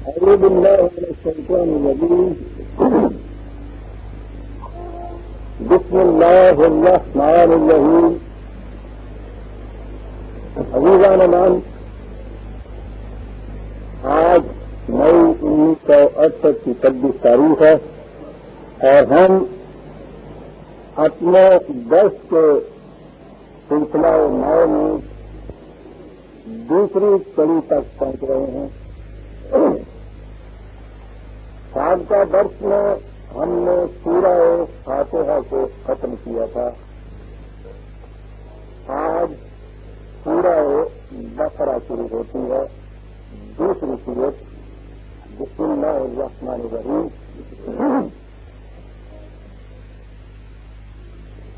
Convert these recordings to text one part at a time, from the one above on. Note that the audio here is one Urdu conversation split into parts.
أعوذ بالله من الشيطان الرجيم. بسم الله الرحمن الرحيم. عزیزان مان، آج مئی 1968 کی 26 تاریخ ہے اور ہم اپنے درس کے سلسلہ نو میں دوسری کڑی تک پہنچ رہے ہیں. سابقہ درس میں ہم نے سورہ فاتحہ کو ختم کیا تھا. آج سورہ بقرہ شروع ہوتی ہے، دوسری سورت. بسم اللہ الرحمن الرحیم.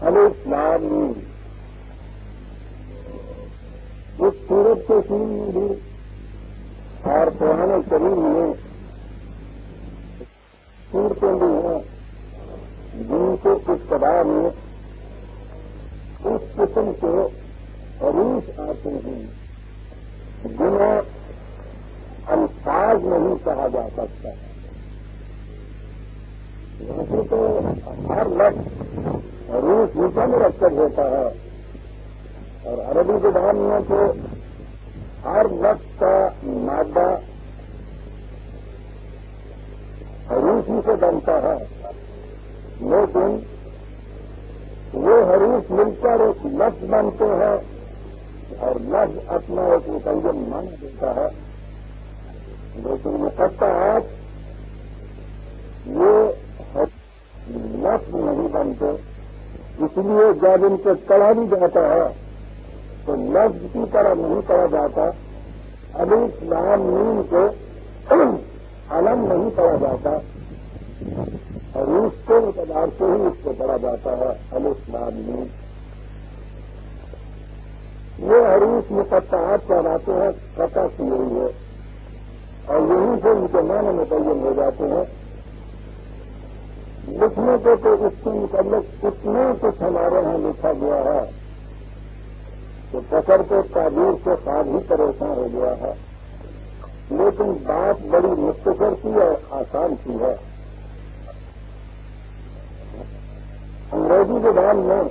الف لام میم. اس سورت کے شروع میں بھی اور قرآن کریم میں صورتیں بھی ہیں جن کے ابتدا میں اس قسم کے حروف آتے ہیں جنہیں الفاظ نہیں کہا جا سکتا. ویسے تو ہر لفظ حروف نیچے مرکب ہوتا ہے اور عربی زبان میں تو ہر لفظ کا مادہ حروف ہی سے بنتا ہے، لیکن وہ حروف مل کر ایک لفظ بنتے ہیں اور لفظ اپنا ایک متعین معنی دیتا ہے. لیکن مقطعات یہ لفظ نہیں بنتے، اس لیے جب ان کو پڑھا بھی جاتا ہے تو لفظ کی طرح نہیں پڑھا جاتا. الف لام میم کو علم نہیں پڑھا جاتا، حروف کے اعتبار سے ہی اس کو پڑھا جاتا ہے. الف لام میم یہ حروف مقطعات کہلاتے ہیں، قطع کی ہوئی ہے اور یہیں سے ان کے معنی متعین ہو جاتے ہیں. لکھنے کو تو اس کے متعلق اتنا کچھ ہمارے یہاں لکھا گیا ہے کہ فخر کے تعبیر سے خواب ہی پریشان ہو گیا ہے، لیکن بات بڑی مختصر سی اور آسان سی ہے. انگریزی زبان میں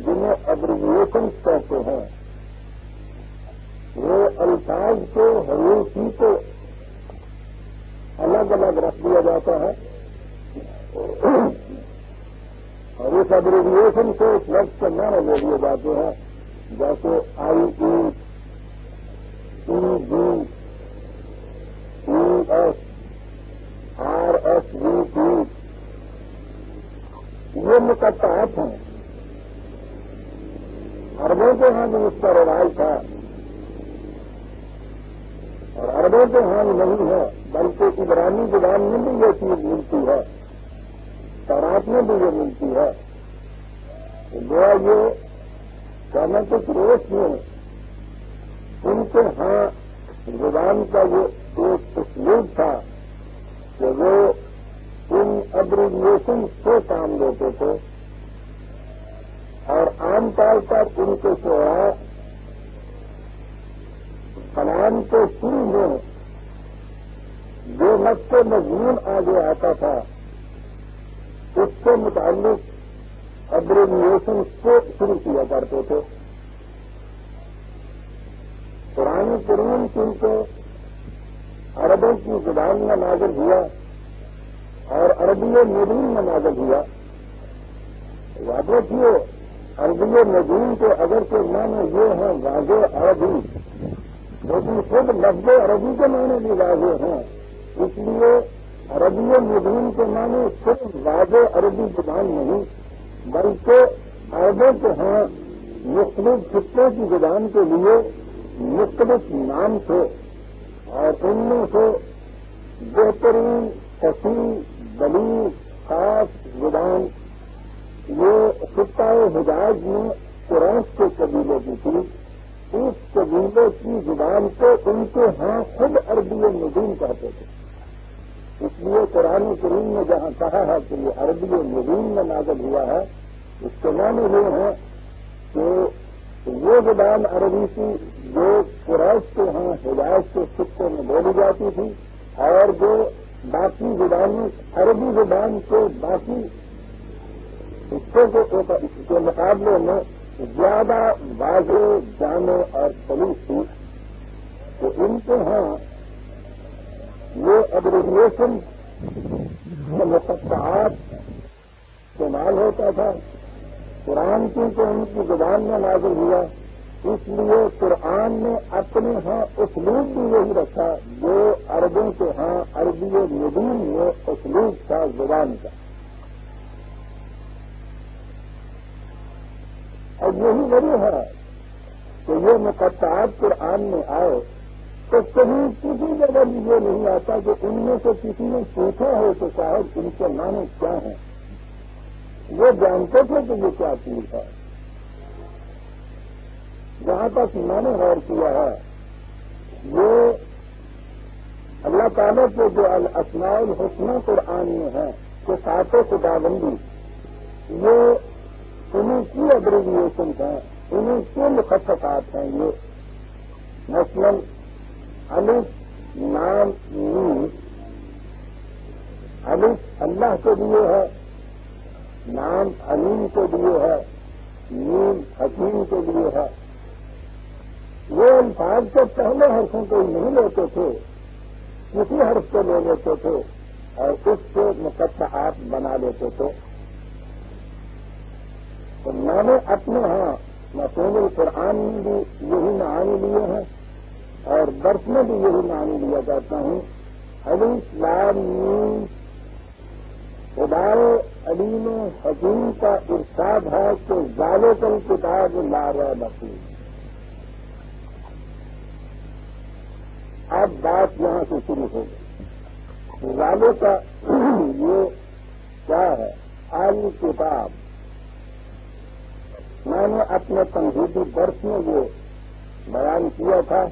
جنہیں ایبریویشنز کہتے ہیں، وہ الفاظ کے حروف ہی کو الگ الگ رکھ دیا جاتا ہے اور اس ایبریویشن سے اس لفظ کے معنی لے لیے جاتے ہیں، جیسے I E G S R S V T. یہ مقطعات ہیں. عربوں کے ہاں بھی اس کا رواج تھا اور عربوں کے ہاں نہیں ہے، بلکہ عبرانی زبان میں بھی یہ چیز ملتی ہے، تورات میں بھی یہ ملتی ہے. گویا یہ کہنا کچھ روش میں ان کے ہاں زبان کا یہ ایک اسلوب تھا کہ وہ ان ایبریویشن سے کام لیتے تھے اور عام طور پر ان کے سوا کلام کے شروع میں جو نقص مضمون آگے آتا تھا اس کے متعلق ایبریویشن سے شروع کیا کرتے تھے. قرآن کریم کیونکہ عربوں کی زبان میں نازل ہوا اور عربی مبین میں نازل ہوا. یاد رکھیے عربی مبین کے اگر کے معنی یہ ہیں واضح عربی، لیکن خود لفظ عربی کے معنی بھی واضح ہیں. اس لیے عربی مبین کے معنی صرف واضح عربی زبان نہیں بلکہ عربوں کے ہاں مختلف خطوں کی زبان کے لیے مختلف نام تھے اور ان میں سے بہترین فصیح بلیغ خاص زبان یہ خطہ حجاز میں قریش کے قبیلے کی تھی. اس قبیلے کی زبان کو ان کے ہاں خود عربی مبین کہتے تھے. اس لیے قرآن کریم نے جہاں کہا ہے کہ یہ عربی مبین میں نازل ہوا ہے، اس کے معنی یہ ہے کہ وہ زبان عربی کی جو قریش کے ہاں حجاز کے خطے میں بولی جاتی تھی اور جو باقی زبانیں عربی زبان کے باقی حصوں کے مقابلے میں زیادہ واضح جامع اور سلیس تھی، تو ان کے ہاں یہ ایبریویشن مقطعات استعمال ہوتا تھا۔ قرآن کیونکہ ان کی زبان میں نازل ہوا، اس لیے قرآن نے اپنے ہاں اسلوب بھی یہی رکھا جو عربوں کے ہاں عربی مبین میں اسلوب تھا زبان کا۔ اور یہی وجہ ہے کہ یہ مقطعات قرآن میں آئے تو کہیں کسی جگہ بھی یہ نہیں آتا کہ ان میں سے کسی نے پوچھا ہو کہ شاید ان کے معنی کیا ہیں۔ وہ جانتے تھے کہ یہ کیا چیز ہے۔ جہاں تک میں نے غور کیا ہے، یہ اللہ تعالیٰ کے جو الاسماء الحسنی قرآن میں ہے کہ سات خداوندی، یہ انہیں کی ایبریویشن ہیں، انہیں کے مخففات ہیں۔ یہ مثلاً الف لام میم، الف اللہ کے لیے ہے، نام علیم کے لیے ہے، میم حکیم کے لیے ہے۔ وہ الفاظ کے پہلے حرفوں کو نہیں لیتے تھے، کسی حرف کو لے لیتے تھے اور اس سے مقطعات بنا لیتے تھے۔ تو میں نے اپنے ہاں مفہوم القرآن میں بھی یہی معانی لیے ہیں اور درس میں بھی یہی معانی لیا جاتا ہوں۔ الف لام میم خدائے علیم حکیم کا ارشاد ہے کہ ذالک الکتاب لا ریب فیہ۔ اب بات یہاں سے شروع ہو گئی۔ ذالک کا یہ کیا ہے؟ الکتاب۔ میں نے اپنے تمہیدی درس میں یہ بیان کیا تھا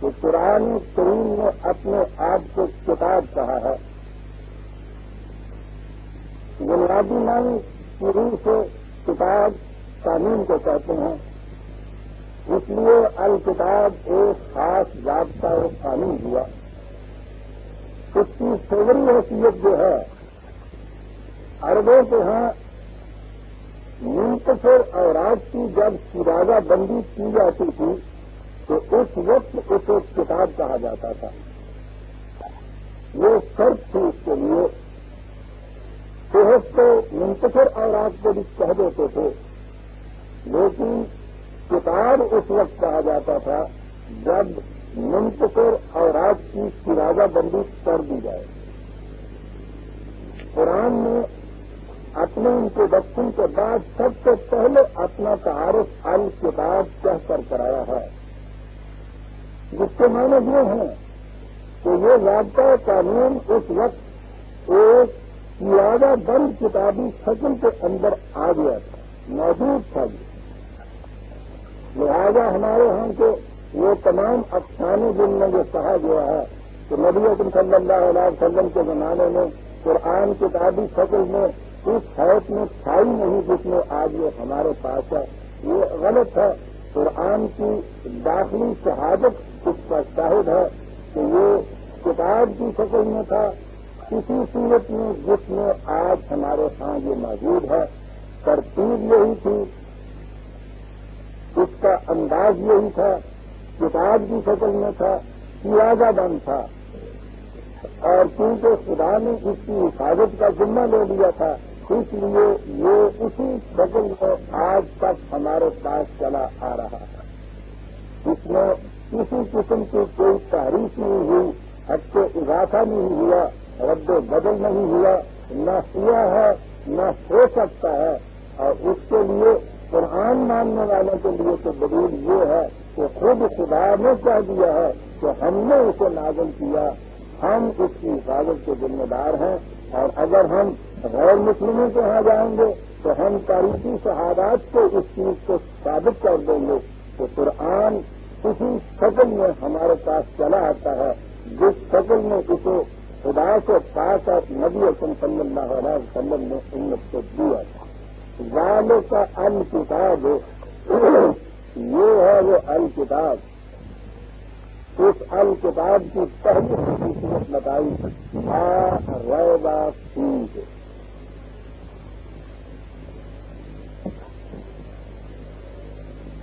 کہ قرآن کریم نے اپنے آپ کو کتاب کہا ہے۔ بنیادی معنی شروع سے کتاب قانون کو کہتے ہیں، اس لیے الکتاب ایک خاص ضابطہ اور قانون ہوا۔ اس کی صغری حیثیت جو ہے، عربوں کے ہاں منتصر اوراق کی جب شرازہ بندی کی جاتی تھی تو اس وقت اسے کتاب کہا جاتا تھا۔ یہ شرط تھی اس کے لیے۔ صحت کو منتصر اوراق کو بھی کہہ دیتے تھے، لیکن کتاب اس وقت کہا جاتا تھا جب منتصر اوراق کی شرازہ بندی کر دی جائے۔ قرآن نے اپنے انٹروڈکشن کے بعد سب سے پہلے اپنا تعارف الکتاب کہہ کر کرایا ہے، جس کے معنی یہ ہیں کہ یہ ضابطہ قانون اس وقت ایک شرازہ بند کتابی شکل کے اندر آ گیا تھا، موجود تھا۔ لہذا ہمارے ہاں کے یہ تمام افسانے جن میں یہ کہا گیا ہے کہ نبی اکرم صلی اللہ علیہ وسلم کے زمانے میں قرآن کتابی شکل میں اس حیث میں چھائی نہیں جس میں آج یہ ہمارے پاس ہے، یہ غلط ہے۔ قرآن کی داخلی شہادت اس کا شاہد ہے کہ یہ کتاب کی شکل میں تھا، کسی صورت میں جس میں آج ہمارے ہاں یہ موجود ہے۔ ترتیب یہی تھی، اس کا انداز یہی تھا، کتاب کی شکل میں تھا، شرازہ بند تھا، اور کیونکہ خدا نے اس کی حفاظت کا ذمہ لے لیا تھا، اس لیے یہ اسی شکل میں آج تک ہمارے پاس چلا آ رہا ہے۔ اس میں کسی قسم کی کوئی تحریف نہیں ہوئی، حد سے اضافہ نہیں ہوا، رد و بدل نہیں ہوا، نہ ہوا ہے نہ ہو سکتا ہے۔ اور اس کے لیے قرآن ماننے والوں کے لیے تو دلیل یہ ہے کہ خود خدا نے کہہ دیا ہے کہ ہم نے اسے نازل کیا، ہم اس کی حفاظت کے ذمہ دار ہیں۔ اور اگر ہم غیر مسلموں کے یہاں جائیں گے تو ہم تاریخی شہادات کو اس چیز کو ثابت کر دیں گے کہ قرآن اسی شکل میں ہمارے پاس چلا آتا ہے جس شکل میں اسے خدا سے پاک اور نبی اکرم صلی اللہ علیہ وسلم نے امت کو دیا تھا۔ ذالک کا الکتاب یہ ہے وہ الکتاب اس الکتاب کی پہلی خصوصیت بتائی لا ریب فیہ.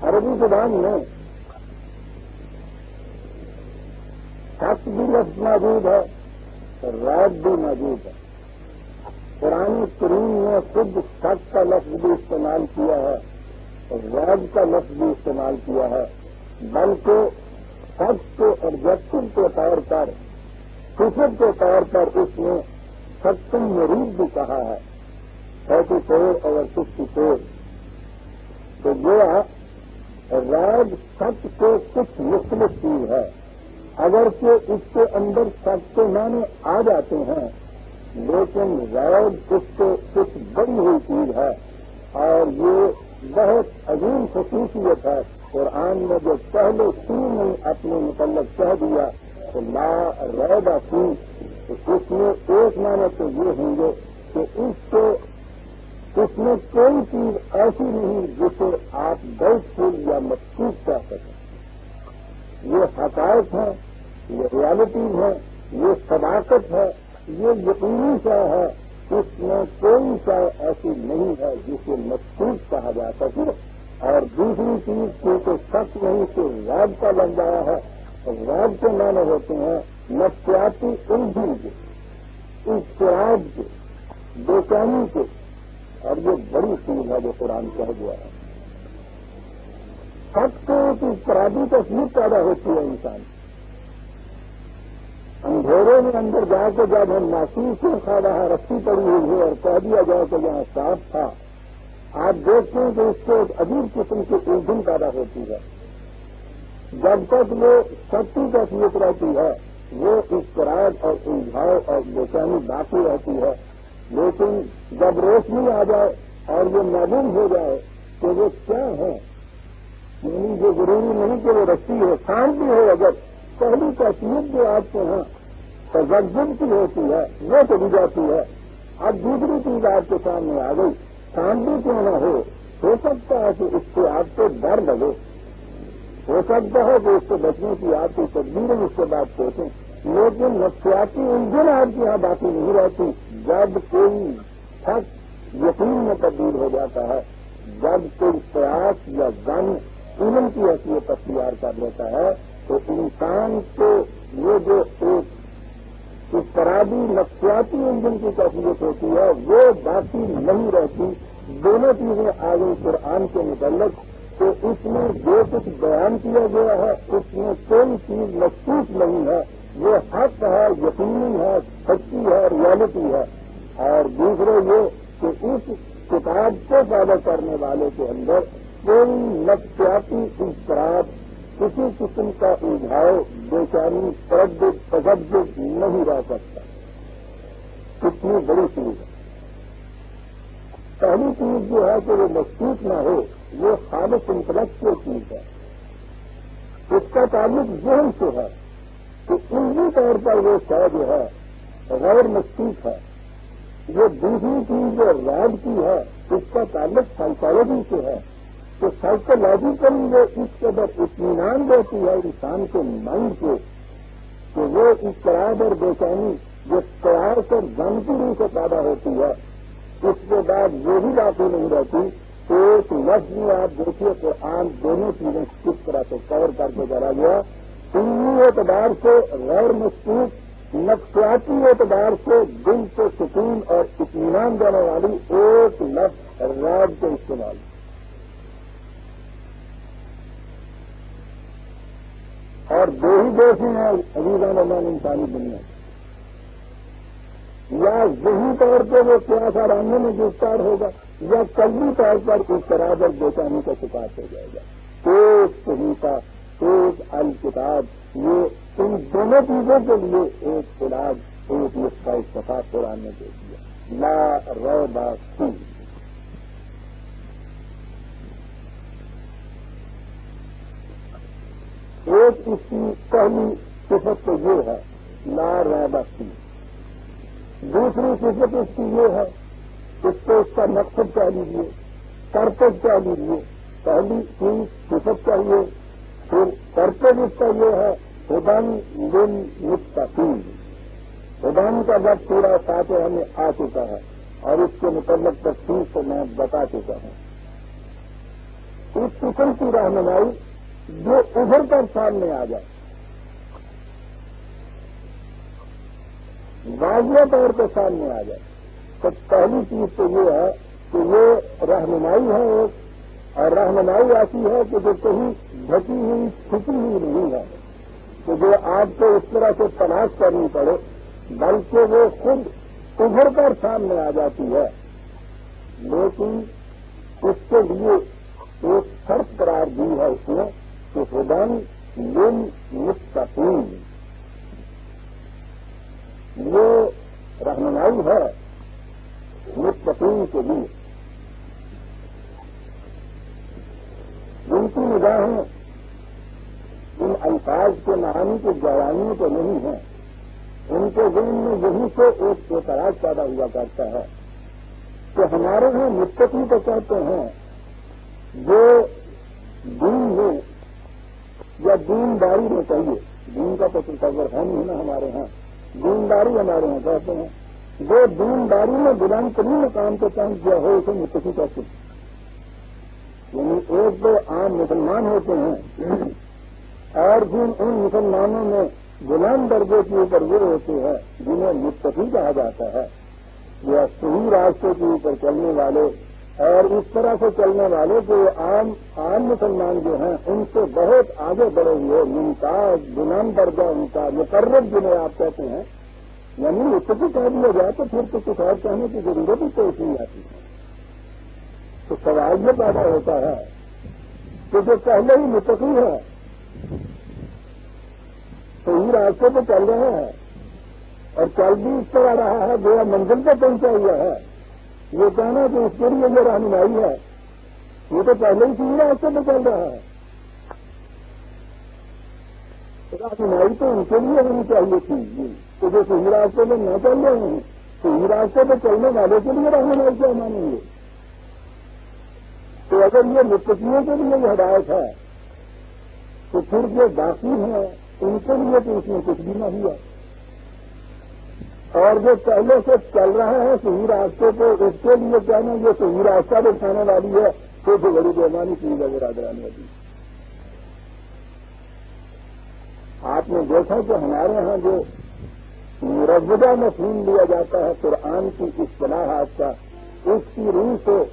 عربی زبان میں شک بھی لفظ موجود ہے، ریب بھی موجود ہے. قرآن کریم نے خود شک کا لفظ بھی استعمال کیا ہے اور ریب کا لفظ بھی استعمال کیا ہے، بلکہ شک کو آبجیکٹو کے طور پر، صفت کے طور پر اس نے سچم مریض بھی کہا ہے 34 اور 64. تو یہ ریب شک کے کچھ مختلف چیز ہے، اگرچہ اس کے اندر شک کے معنی آ جاتے ہیں، لیکن ریب اس سے کچھ بڑی ہوئی چیز ہے اور یہ بہت عظیم خصوصیت ہے. قرآن نے جو پہلے تین اپنے متعلق کہہ دیا تو لا ریب فیہ، تو اس میں ایک معنی تو یہ ہوں گے کہ اس میں کوئی چیز ایسی نہیں جسے آپ ڈاؤٹ فل یا مشکوک کہہ سکیں. یہ حقائق ہیں، یہ ریالٹیز ہیں، یہ صداقت ہے، یہ یقینی شے ہے. اس میں کوئی شے ایسی نہیں ہے جسے مشکوک کہا جا سکے. اور دوسری چیز کیونکہ شک نہیں کہ ریب کا لفظ آیا ہے، ریب کے معنی ہوتے ہیں نفسیاتی الجھن کے، اضطراب کے، بے چینی کے، اور یہ بڑی چیز ہے جو قرآن کہہ گیا ہے. شک سے ایک اضطرابی تصویر پیدا ہوتی ہے انسان. اندھیرے میں اندر جا کے جب ہم محسوس سے کھا رہا رسی پڑی ہوئی ہے اور کہہ دیا جائے کہ یہاں صاف تھا، آپ دیکھتے ہیں کہ اس سے ایک عجیب قسم کی الجھن پیدا ہوتی ہے. جب تک وہ سچی کیفیت رہتی ہے وہ اضطراب اور الجھاؤ اور بے چینی باقی رہتی ہے. لیکن جب روشنی آ جائے اور یہ معلوم ہو جائے کہ وہ کیا ہے، یعنی یہ ضروری نہیں کہ وہ رسی ہو، شام بھی ہو، اگر پہلی کیفیت جو آپ کے ہاں تجزب کی ہوتی ہے وہ چلی جاتی ہے. اب دوسری چیز آپ کے سامنے آ گئی، شام بھی کیوں نہ ہو سکتا ہے کہ اس سے آپ کو ڈر لگے، ہو سکتا ہے کہ اس سے بچنے کی آپ کی تدبیریں اس کے بعد سوچیں، لیکن نفسیاتی الجھن آپ کے یہاں باقی نہیں رہتی. جب کوئی شک یقین میں تبدیل ہو جاتا ہے، جب کوئی قیاس یا ظن علم کی حیثیت اختیار کر لیتا ہے، تو انسان کو یہ جو ایک اضطرابی نفسیاتی انجن کی کیفیت ہوتی ہے وہ باقی نہیں رہتی. دونوں چیزیں آ گئی قرآن کے متعلق کہ اس میں جو کچھ بیان کیا گیا ہے اس میں کوئی چیز مخصوص نہیں ہے، وہ حق ہے، یقینی ہے، سچی ہے، ریالٹی ہے. اور دوسرے یہ کہ اس کتاب کو پیدا کرنے والے کے اندر کوئی نفسیاتی اضطراب، کسی قسم کا الجھاؤ، بے چینی، تردد، تجزب نہیں رہ سکتا. کتنی بڑی چیز ہے. پہلی چیز جو ہے کہ وہ مخصوص نہ ہو وہ خالص انٹلیکچوئل چیز ہے. اس کا تعلق ذہن سے ہے کہ علمی طور پر وہ شے جو ہے غیر مخصوص ہے. یہ دوسری چیز جو ریب کی ہے اس کا تعلق سائیکالوجی سے ہے کہ سائیکولوجیکلی وہ اس قدر اطمینان دیتی ہے انسان کے مائنڈ کو کہ وہ اضطراب اور بے چینی جو قیاس اور ظن کی روح سے پیدا ہوتی ہے اس کے بعد وہ بھی باقی نہیں رہتی. ایک لفظ میں آپ دیکھیے قرآن دونوں چیزیں کس طرح سے کور کر کے چلا گیا. علمی اعتبار سے غیر مشکوک، نفسیاتی اعتبار سے دل کو سکون اور اطمینان دینے والی ایک لفظ ریب کے استعمال. اور دو ہی دوشی ہیں عزیزان اللہ انسانی دنیا، یا ذہنی طور پہ وہ پیاس آرانے میں گرفتار ہوگا یا قلبی طور پر اضطراب اور بے چینی کا شکار ہو جائے گا. ایک صحیفہ، ایک الکتاب، یہ ان دونوں چیزوں کے لیے ایک علاج، ایک نسخہ اتفاق قرآن نے دے دیا. لا ریب فیہ. ایک اس کی پہلی صفت تو یہ ہے لا ریب فیہ. دوسری صفت اس کی یہ ہے، اس کو اس کا مقصد کہہ لیجیے، پرپز کہہ لیجیے. پہلی چیز صفت چاہیے، پھر پرپز اس کا یہ ہے ہدن للمتقین، ہدن کا لفظ پورا فاتحہ میں آ چکا ہے اور اس کے متعلق تفصیل سے میں بتا چکا ہوں۔ اس قسم کی رہنمائی جو ابھر کر سامنے آ جائے، واضح طور پہ سامنے آ جائے، تو پہلی چیز تو یہ ہے کہ یہ رہنمائی ہے ایک، اور رہنمائی ایسی ہے کہ جو کہیں ڈھکی ہوئی چھپی ہوئی نہیں ہے، کہ جو آپ کو اس طرح سے تلاش کرنی پڑے، بلکہ وہ خود ابھر کر سامنے آ جاتی ہے۔ لیکن اس کے لیے ایک شرط قرار دی ہے اس نے کہ ہدن للمتقین، یہ رہنمائی ہے متقین کے لیے، جن کی نگاہیں ان الفاظ کے معانی کے جوانی تو نہیں ہیں، ان کے ذہن میں یہی سے ایک اعتراض پیدا ہوا کرتا ہے کہ ہمارے یہاں متقی تو کہتے ہیں جو دین ہو یا دینداری میں چاہیے، دین کا تو تصور ہے نہیں نا ہمارے ہاں، دینداری ہمارے یہاں کہتے ہیں، جو دینداری میں بلند ترین مقام کو پہنچ گیا ہو اسے متقی کہتے ہیں۔ یعنی ایک دو عام مسلمان ہوتے ہیں اور جن ان مسلمانوں میں بلند درجے کے اوپر وہ ہوتے ہیں جنہیں متقی کہا جاتا ہے، یا صحیح راستے کے اوپر چلنے والے، اور اس طرح سے چلنے والے جو عام مسلمان جو ہیں ان سے بہت آگے بڑھے ہوئے، ممتاز بلند درجہ ان کا مقرب جنہیں آپ کہتے ہیں، یعنی متقی کہہ دیا جائے تو پھر تو کچھ اور کہنے کی ضرورت ہی پیش نہیں آتی ہے۔ تو سوال یہ پیدا ہوتا ہے کہ جو پہلے ہی متقی ہے، صحیح راستے پہ چل رہے ہیں اور چل بھی اس طرح رہا ہے جو منزل پہ پہنچا ہوا ہے، یہ کہنا کہ اس کے لیے یہ رہنمائی ہے، یہ تو پہلے ہی صحیح راستے پہ چل رہا ہے۔ رہنمائی تو ان کے لیے ہونی چاہیے تھی کہ جو صحیح راستے پہ نہ چل رہے ہیں، صحیح راستے پہ چلنے والے کے لیے رہنمائی کیا مانیں گے؟ تو اگر یہ متقیوں کے لیے یہ ہدایت ہے تو پھر جو باقی ہیں ان کے لیے تو اس میں کچھ بھی نہ ہوا، اور جو پہلے سے چل رہا ہے صحیح راستے پہ اس کے لیے کہنا یہ صحیح راستہ دکھانے والی ہے، تو بڑی بےمانی چیز ہے برادران والی۔ آپ نے دیکھا کہ ہمارے ہاں جو مروجہ مفہوم لیا جاتا ہے قرآن کی اصطلاحات کا، اس کی روح سے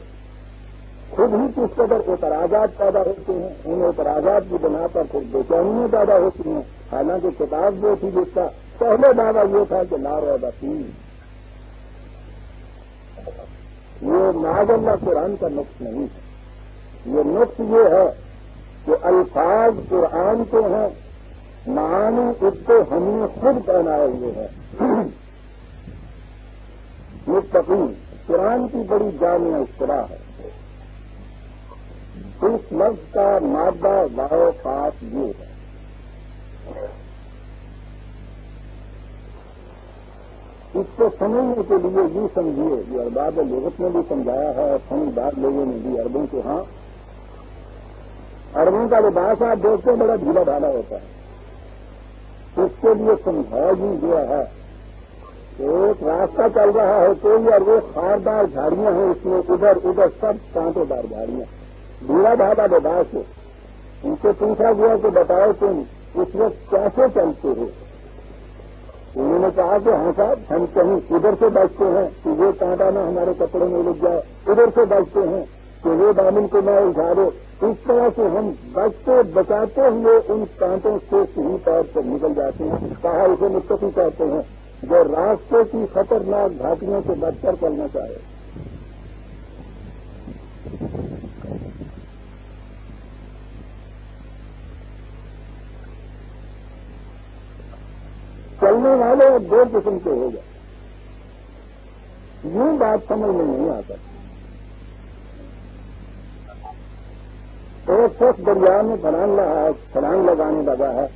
خود ہی کس قدر اعتراضات پیدا ہوتے ہیں، ان اعتراضات کی بنا پر خود بے چینیاں پیدا ہوتی ہیں، حالانکہ کتاب جو تھی جس کا پہلے دعویٰ یہ تھا کہ لا ریب فیہ، یہ معاذ اللہ قرآن کا نقص نہیں ہے، یہ نقص یہ ہے کہ الفاظ قرآن کے ہیں، معانی اس کو ہم نے خود پہنائے ہوئے ہیں۔ متقین قرآن کی بڑی جامع اصطلاح ہے، اس لفظ کا مادہ واو خاص یہ ہے۔ اس کو سمجھنے کے لیے یہ سمجھیے، جو ارباب لغت نے بھی سمجھایا ہے اور سمجھدار لوگوں نے بھی عربوں کے ہاں، عربوں کا لباس آپ دیکھتے ہیں بڑا ڈھیلا ڈھالا ہوتا ہے، اس کے لیے سمجھایا ہی گیا ہے کہ ایک راستہ چل رہا ہے کوئی اور وہ خاردار جھاڑیاں ہیں، اس میں ادھر ادھر سب کانٹے دار جھاڑیاں، ڈھیلا ڈھالا لباس ہے۔ ان سے پوچھا گیا کہ بتاؤ تم اس وقت کیسے چلتے ہو؟ انہوں نے کہا کہ ہاں صاحب ہم کہیں ادھر سے بچتے ہیں کہ وہ کانٹا نہ ہمارے کپڑے میں لگ جائے، ادھر سے بچتے ہیں کہ وہ دامن کو نہ اجھارے، اس طرح سے ہم بچتے بچاتے ہوئے ان کانٹوں سے صحیح طور پر نکل جاتے ہیں۔ کہا اسے متقی کہتے ہیں جو راستے کی خطرناک گھاٹیوں سے بچ کر چلنا چاہے۔ چلنے والے دو قسم کے ہو گئے، یوں بات سمجھ میں نہیں آتا۔ ایک شخص دریا میں چھلانگ لگانے لگا ہے،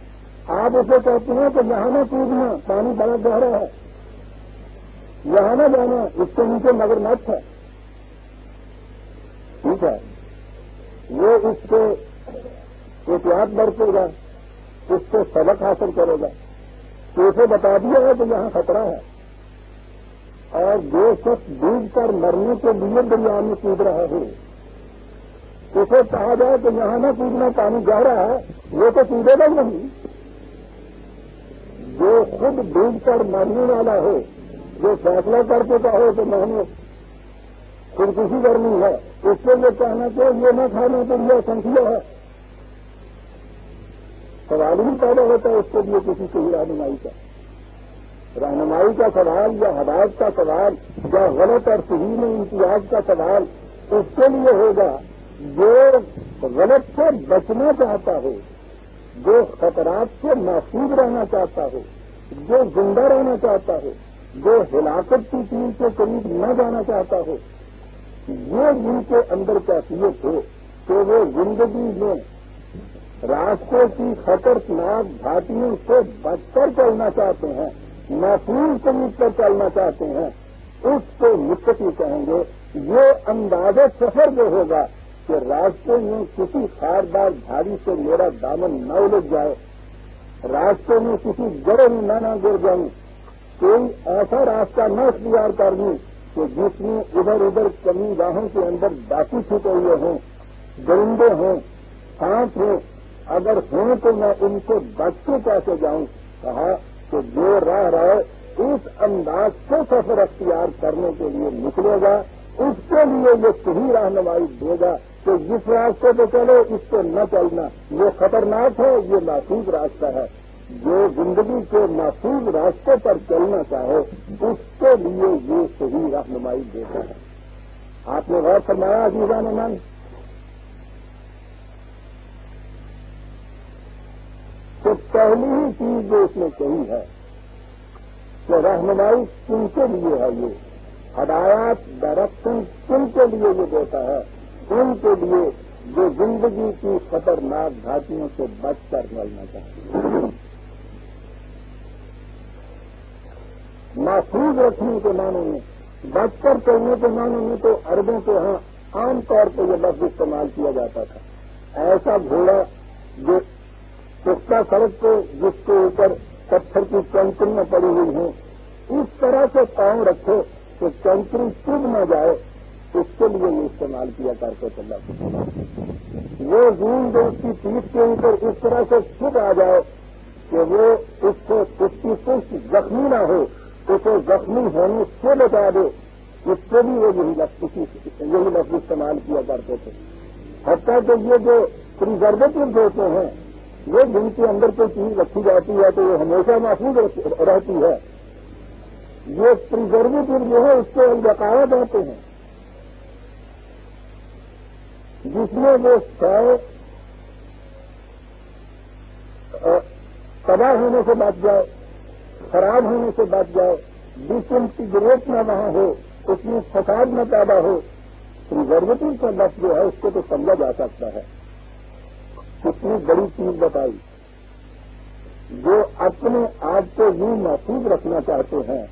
آپ اسے کہتے ہیں کہ یہاں نہ کودنا، پانی بڑا گہرا ہے، یہاں نہ جانا، اس کے نیچے مگرمچھ ہے، ٹھیک ہے، وہ اس سے احتیاط برتے گا، اس سے سبق حاصل کرے گا تو اسے بتا دیا ہے کہ یہاں خطرہ ہے، اور جو شخص ڈوب کر مرنے کے لیے دریا میں کود رہا ہے اسے کہا جائے کہ یہاں نہ کودنا، پانی گہرا ہے، وہ تو کودے گا نہیں۔ جو خود ڈوب کر مرنے والا ہو، جو فیصلہ کر کے کہو کہ میں نے خودکشی کرنی ہے، اس سے یہ کہنا کہ یہ نہ کھانے کے لیے سنکھیا ہے، سوال ہی پیدا ہوتا ہے اس کے لیے کسی صحیح رہنمائی کا سوال یا ہدایت کا سوال یا غلط اور صحیح میں امتیاز کا سوال اس کے لیے ہوگا جو غلط سے بچنا چاہتا ہو، جو خطرات سے محفوظ رہنا چاہتا ہو، جو زندہ رہنا چاہتا ہو، جو ہلاکت کی چیز کے قریب نہ جانا چاہتا ہو، یہ جن کے اندر کیفیت ہو کہ وہ زندگی میں راستے کی خطرناک گھاٹیوں سے بچ کر چلنا چاہتے ہیں، محفوظ طریق پر چلنا چاہتے ہیں، اس کو متقی کہیں گے۔ یہ انداز سفر جو ہوگا کہ راستے میں کسی خاردار جھاڑی سے میرا دامن نہ الجھ جائے، راستے میں کسی گڑھے میں نہ گر جاؤں، کوئی ایسا راستہ نہ اختیار کر لوں کہ جس میں ادھر ادھر کمی گاہوں کے اندر ڈاکو چھپے ہوئے ہوں، درندے ہوں، سانپ ہوں، اگر ہوں تو میں ان سے بچ کے کیسے جاؤں۔ کہا کہ جو راہ رہے اس انداز سے سفر اختیار کرنے کے لیے نکلے گا، اس کے لیے یہ صحیح رہنمائی دے گا کہ جس راستے پہ چلے اس پہ نہ چلنا، یہ خطرناک ہے، یہ محفوظ راستہ ہے۔ جو زندگی کے محفوظ راستے پر چلنا چاہے اس کے لیے یہ صحیح رہنمائی دیتا ہے۔ آپ نے غور فرمایا عزیزان من، تو پہلی ہی چیز جو اس نے کہی ہے کہ رہنمائی کن کے لیے ہے، یہ ہدایات ڈائریکشن کن کے لیے یہ دیتا ہے، ان کے لیے جو زندگی کی خطرناک گھاٹیوں سے بچ کر چلنا چاہتے ہیں۔ محفوظ رکھنے کے معنی میں، بچ کر چلنے کے معنی میں تو عربوں کے ہاں عام طور پہ یہ لفظ استعمال کیا جاتا تھا۔ ایسا گھوڑا جو پختہ سڑک پہ جس کے اوپر پتھر کی کنکریاں پڑی ہوئی ہیں، اس طرح سے پاؤں رکھو کہ کنکری چبھ نہ جائے، اس کے لیے یہ استعمال کیا کرتے تھے لفظ۔ وہ زون جو اس کی پیٹھ کے اوپر اس طرح سے چبھ آ جائے کہ وہ اس کی پشت زخمی نہ ہو، اسے زخمی ہونے سے بچا دے، اس سے بھی وہ یہی لفظ استعمال کیا کرتے تھے۔ حتیٰ کہ یہ جو پریزرویٹو ہوتے ہیں، وہ جن کے اندر کوئی چیز رکھی جاتی ہے تو وہ ہمیشہ محفوظ رہتی ہے، یہ پریزرویٹو جو ہے اس کے بقایا جاتے ہیں جس میں وہ تباہ ہونے سے بچ جائے، خراب ہونے سے بچ جائے، ڈس انٹیگریٹ نہ وہاں ہو، اس میں فساد نہ پیدا ہو۔ پریزرویٹو کا لفظ جو ہے اس کو تو سمجھا جا سکتا ہے۔ کتنی بڑی چیز بتائی، جو اپنے آپ کو یوں محفوظ رکھنا چاہتے ہیں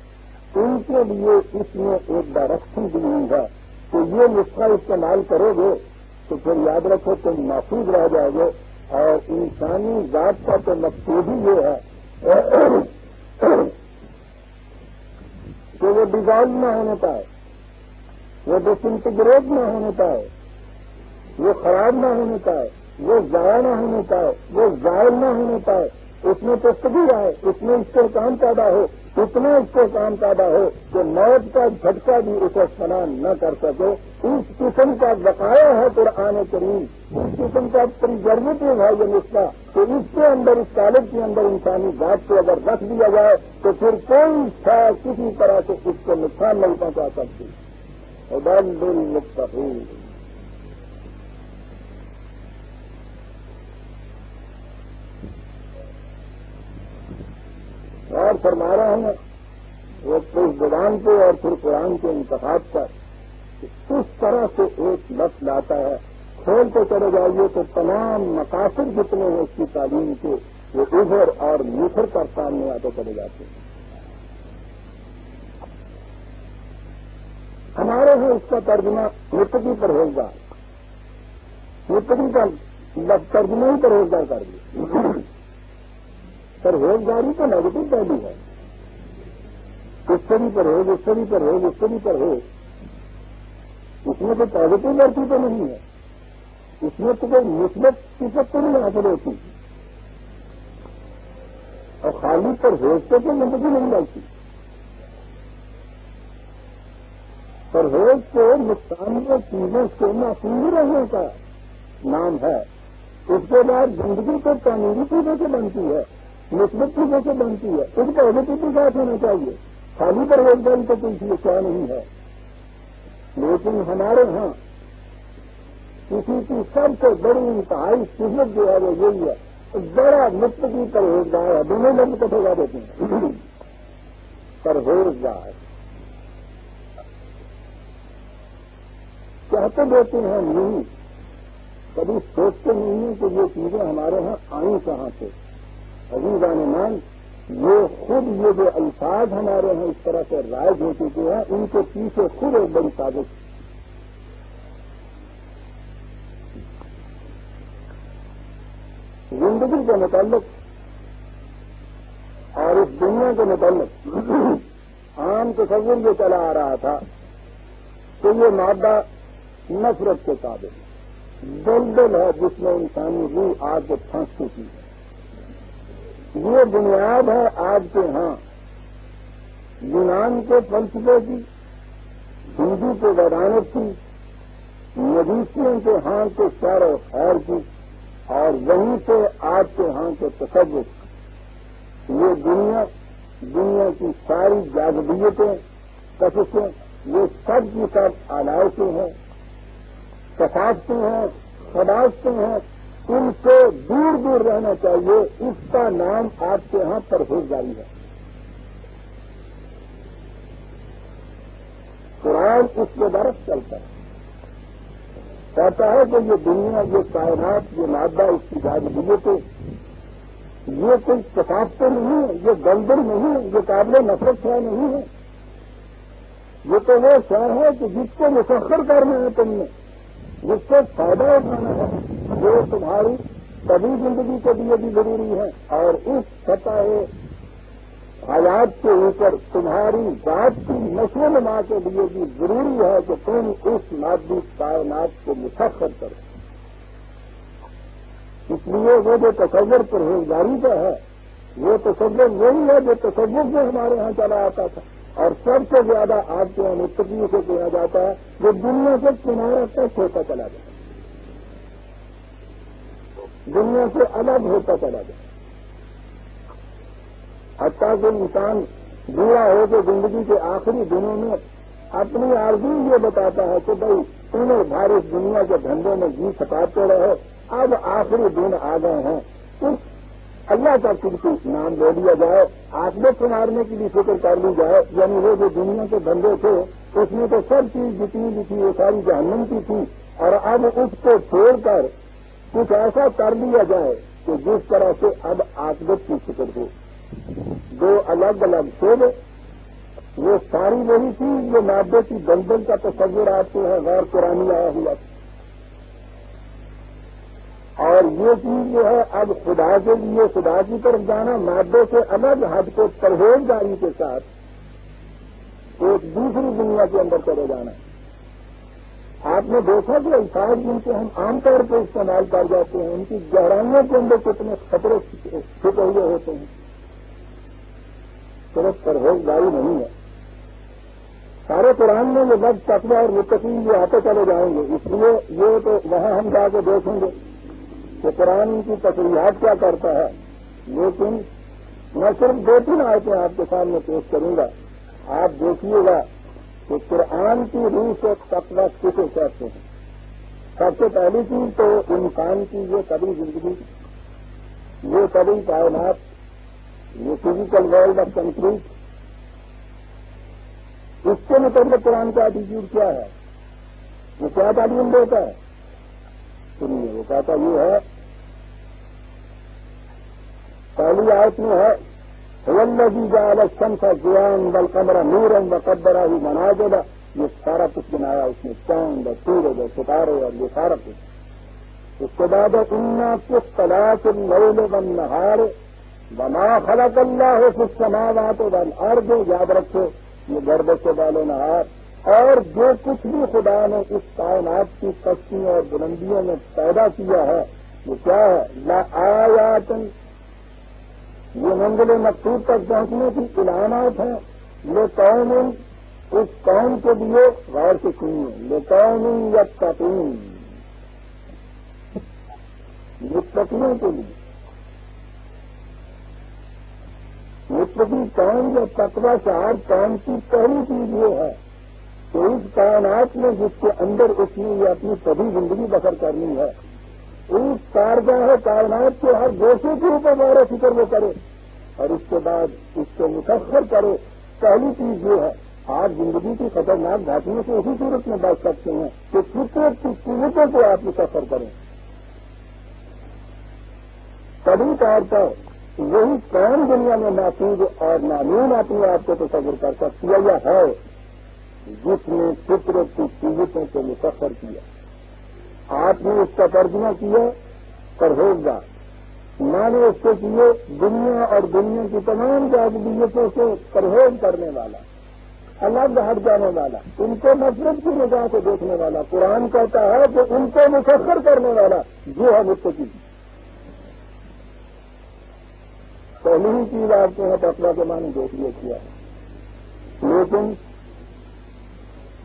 ان کے لیے اس میں ایک ڈائریکشن دی ہوئی ہے کہ یہ نسخہ استعمال کرو گے تو پھر یاد رکھو تم محفوظ رہ جاؤ گے، اور انسانی ذات کا تو مقصود ہی یہ ہے کہ وہ ڈیزالو نہ ہونے پائے، وہ ڈس انٹیگریٹ نہ ہونے پائے، وہ خراب نہ ہونے پائے، وہ ضائع نہ ہونے پائے، وہ زائل نہ ہونے پائے، اس میں پختگی آئے، اس میں استحکام پیدا ہو، اتنا استحکام پیدا ہو کہ موت کا جھٹکا بھی اسے فنا نہ کر سکے۔ اس قسم کا بقایا ہے قرآن کریم، اس قسم کا پریزرویٹو ہے یہ نسخہ کہ اس کے اندر، اس کالج کے اندر انسانی ذات کو اگر رکھ دیا جائے تو پھر کوئی شاید کسی طرح سے اس کو نقصان نہیں پہنچا سکتی۔ عباد المتقین، اور فرما رہے ہیں وہ اس زبان پہ اور پھر قرآن کے انتخاب پر اس طرح سے ایک لفظ لاتا ہے، کھولتے چلے جائیے تو تمام مقاصد جتنے ہیں اس کی تعلیم کے وہ ابھر اور نکھر کر سامنے آتے چلے جاتے ہیں۔ ہمارے ہیں اس کا ترجمہ متقی پرہیزگار، متقی کا ترجمہ ہی پرہیزگار کر دیا۔ پرہیزگاری تو نیگیٹو پہلو ہے، اس سے بھی پرہیز، اس سے بھی پرہیز، اس سے بھی پرہیز، اس میں تو پازیٹو ورتی تو نہیں ہے، اس میں تو کوئی مثبت صفت تو نہیں حاصل ہوتی، اور خالی پرہیز سے تو زندگی نہیں بنتی۔ پرہیز کو نقصان دہ چیزوں سے محفوظ رہنے کا نام ہے۔ اس کے بعد زندگی کو تعمیری چیزوں سے بنتی ہے، مثبت چیزوں سے بنتی ہے، اس پازیٹو کے ساتھ ہونا چاہیے۔ خالی پرہیزگاری تو کوئی کیا نہیں ہے، لیکن ہمارے ہاں کسی کی سب سے بڑی انتہائی صفت جو ہے وہ یہی ہے، بڑا متقی پرہیزگار ہے، دونوں لفظ کٹھے گا دیتے ہیں پرہیزگار، کہتے دیتے ہیں نہیں، کبھی سوچتے نہیں ہیں کہ یہ چیزیں ہمارے ہاں آئیں کہاں سے۔ عزیزان مان، یہ خود یہ جو الفاظ ہمارے ہاں اس طرح سے رائج ہو چکے ہیں، ان کے پیچھے خود ایک بڑی سازش۔ زندگی کے متعلق اور اس دنیا کے متعلق عام تصور یہ چلا آ رہا تھا کہ یہ مادہ نفرت کے قابل دلدل ہے، جس میں انسانی روح آگ کو پھنس چکی ہے۔ یہ بنیاد ہے آج کے ہاں یونان کے فلسفے کی، ہندو کے ویدانت کی، مجوسیوں کے ہاں کے شر و خیر کی، اور وہیں سے آج کے ہاں کے تصور۔ یہ دنیا کی ساری جاذبیتیں، کششیں، یہ سب کی سب آلائشیں ہیں، ثقافتیں ہیں، خداستیں ہیں، ان سے دور دور رہنا چاہیے۔ اس کا نام آپ کے ہاں پرہیزگاری ہے۔ قرآن اس کے برس چلتا ہے، کہتا ہے کہ یہ دنیا، یہ کائنات، یہ مادہ، اس کی جاذبیتیں، یہ کوئی ثقافتیں نہیں ہے، یہ دلدل نہیں ہے، یہ قابل نفرت شے نہیں ہے۔ یہ تو وہ شے ہے کہ جس کو مسخر کرنا ہے تم نے، جس سے فائدہ اٹھانا ہے، جو تمہاری طبی زندگی کے لیے بھی ضروری ہے، اور اس سطح حیات کے اوپر تمہاری ذات کی نشو و نما کے لیے بھی ضروری ہے کہ تم اس مادی کائنات کو مسخر کرو۔ اس لیے وہ جو تصور پرہیزگاری کا ہے، وہ تصور وہی ہے جو تصور سے ہمارے ہاں چلا آتا تھا، اور سب سے زیادہ آج کے متقی سے کہا جاتا ہے جو دنیا سے کنارہ تک ہوتا چلا جائے، دنیا سے الگ ہوتا چلا جائے، حتیٰ کہ انسان بوڑھا ہو کے زندگی کے آخری دنوں میں اپنی آرزو یہ بتاتا ہے کہ بھائی تمہیں بھائی اس دنیا کے دھندے میں جی چھپاتے رہے، اب آخری دن آ گئے ہیں، کچھ اللہ کا کرسی نام لے لیا جائے، آخرت سنوارنے کی بھی فکر کر لی جائے۔ یعنی وہ جو دنیا کے دھندے تھے اس میں تو سب چیز جتنی بھی تھی وہ ساری جہنم کی تھی، اور اب اس کو چھوڑ کر کچھ ایسا کر لیا جائے کہ جس طرح سے اب آخرت کی فکر ہو۔ دو الگ الگ شعبے، وہ ساری وہی چیز جو مادے کی دلدل کا تصور آپ کو ہے، غیر قرآنی آیا ہوا، اور یہ چیز جو ہے اب خدا کے لیے خدا کی طرف جانا، مادے سے الگ ہٹ کو پرہیزگاری کے ساتھ ایک دوسری دنیا کے اندر چلے جانا۔ آپ نے دیکھا کہ الفاظ جن کے ہم عام طور پہ استعمال کر جاتے ہیں، ان کی گہرائیوں کے اندر کتنے خطرے چھپے ہوئے ہوتے ہیں۔ صرف پرہیزگاری نہیں ہے، سارے قرآن میں یہ لفظ تقوی اور متقی یہ آتے چلے جائیں گے، اس لیے یہ تو وہاں ہم جا کے دیکھیں گے کہ قرآن ان کی تصریحات کیا کرتا ہے۔ لیکن میں صرف 2-3 آیتیں آپ کے سامنے پیش کروں گا، آپ دیکھیے گا کہ قرآن کی روح سے تقوی کسے کہتے ہیں۔ سب سے پہلی چیز تو انسان کی یہ طبی زندگی، یہ طبی کائنات، یہ فزیکل ورلڈ آف کنکریٹ، اس کے متعلق قرآن کا ایٹیٹیوڈ کیا ہے، وہ کیا تعلیم دیتا ہے؟ سنیے، وہ کہتا یہ ہے، پہلی آیت میں ہے هو الذی جعل الشمس ضیاء والقمر نورا وقدرہ منازل، یہ سارا کچھ بنایا اس نے، چاند اور سورج اور ستارے اور یہ سارا کچھ۔ اس کے بعد انا فی اختلاف اللیل والنہار وما خلق اللہ فی السماوات والارض، یاد رکھو یہ گردش والے نہار، اور جو کچھ بھی خدا نے اس کائنات کی پستیوں اور بلندیوں میں پیدا کیا ہے وہ کیا ہے؟ لآیات، یہ منزل مقصود تک پہنچنے کی علامات ہیں، لقوم، اس قوم کے لیے غور سے سنیے، لقوم یتقون، متقیوں کے لیے، متقی قوم یا تقوی شعار قوم کی پہلی چیز یہ ہے کہ اس کائنات میں جس کے اندر اس نے یہ اپنی سبھی زندگی بسر کرنی ہے، اس کارگاہ کائنات کے ہر گوشے کے اوپر غور و فکر وہ کرے اور اس کے بعد اس کو مسخر کرے۔ پہلی چیز یہ ہے، آپ زندگی کی خطرناک گھاٹیوں سے اسی صورت میں بچ سکتے ہیں کہ فطرت کی قیمتوں کو آپ مسخر کریں۔ طبی طور پر وہی قوم دنیا میں محفوظ اور معلوم اپنے آپ کو تصور کر سکتی ہے یا ہے جس نے فطرت کی قیمتوں کو مسخر کیا۔ آپ نے اس کا ترجمہ کیا پرہیزگار، میں نے اس سے کیے دنیا اور دنیا کی تمام جاذبیتوں سے پرہیز کرنے والا، الگ ہٹ جانے والا، ان کو نفرت کی نگاہ سے دیکھنے والا۔ قرآن کہتا ہے کہ ان کو مسخر کرنے والا جو ہے متقی۔ پہلی ہی چیز آپ کے یہاں تقویٰ کے معنی دیکھ لیا کیا ہے، لیکن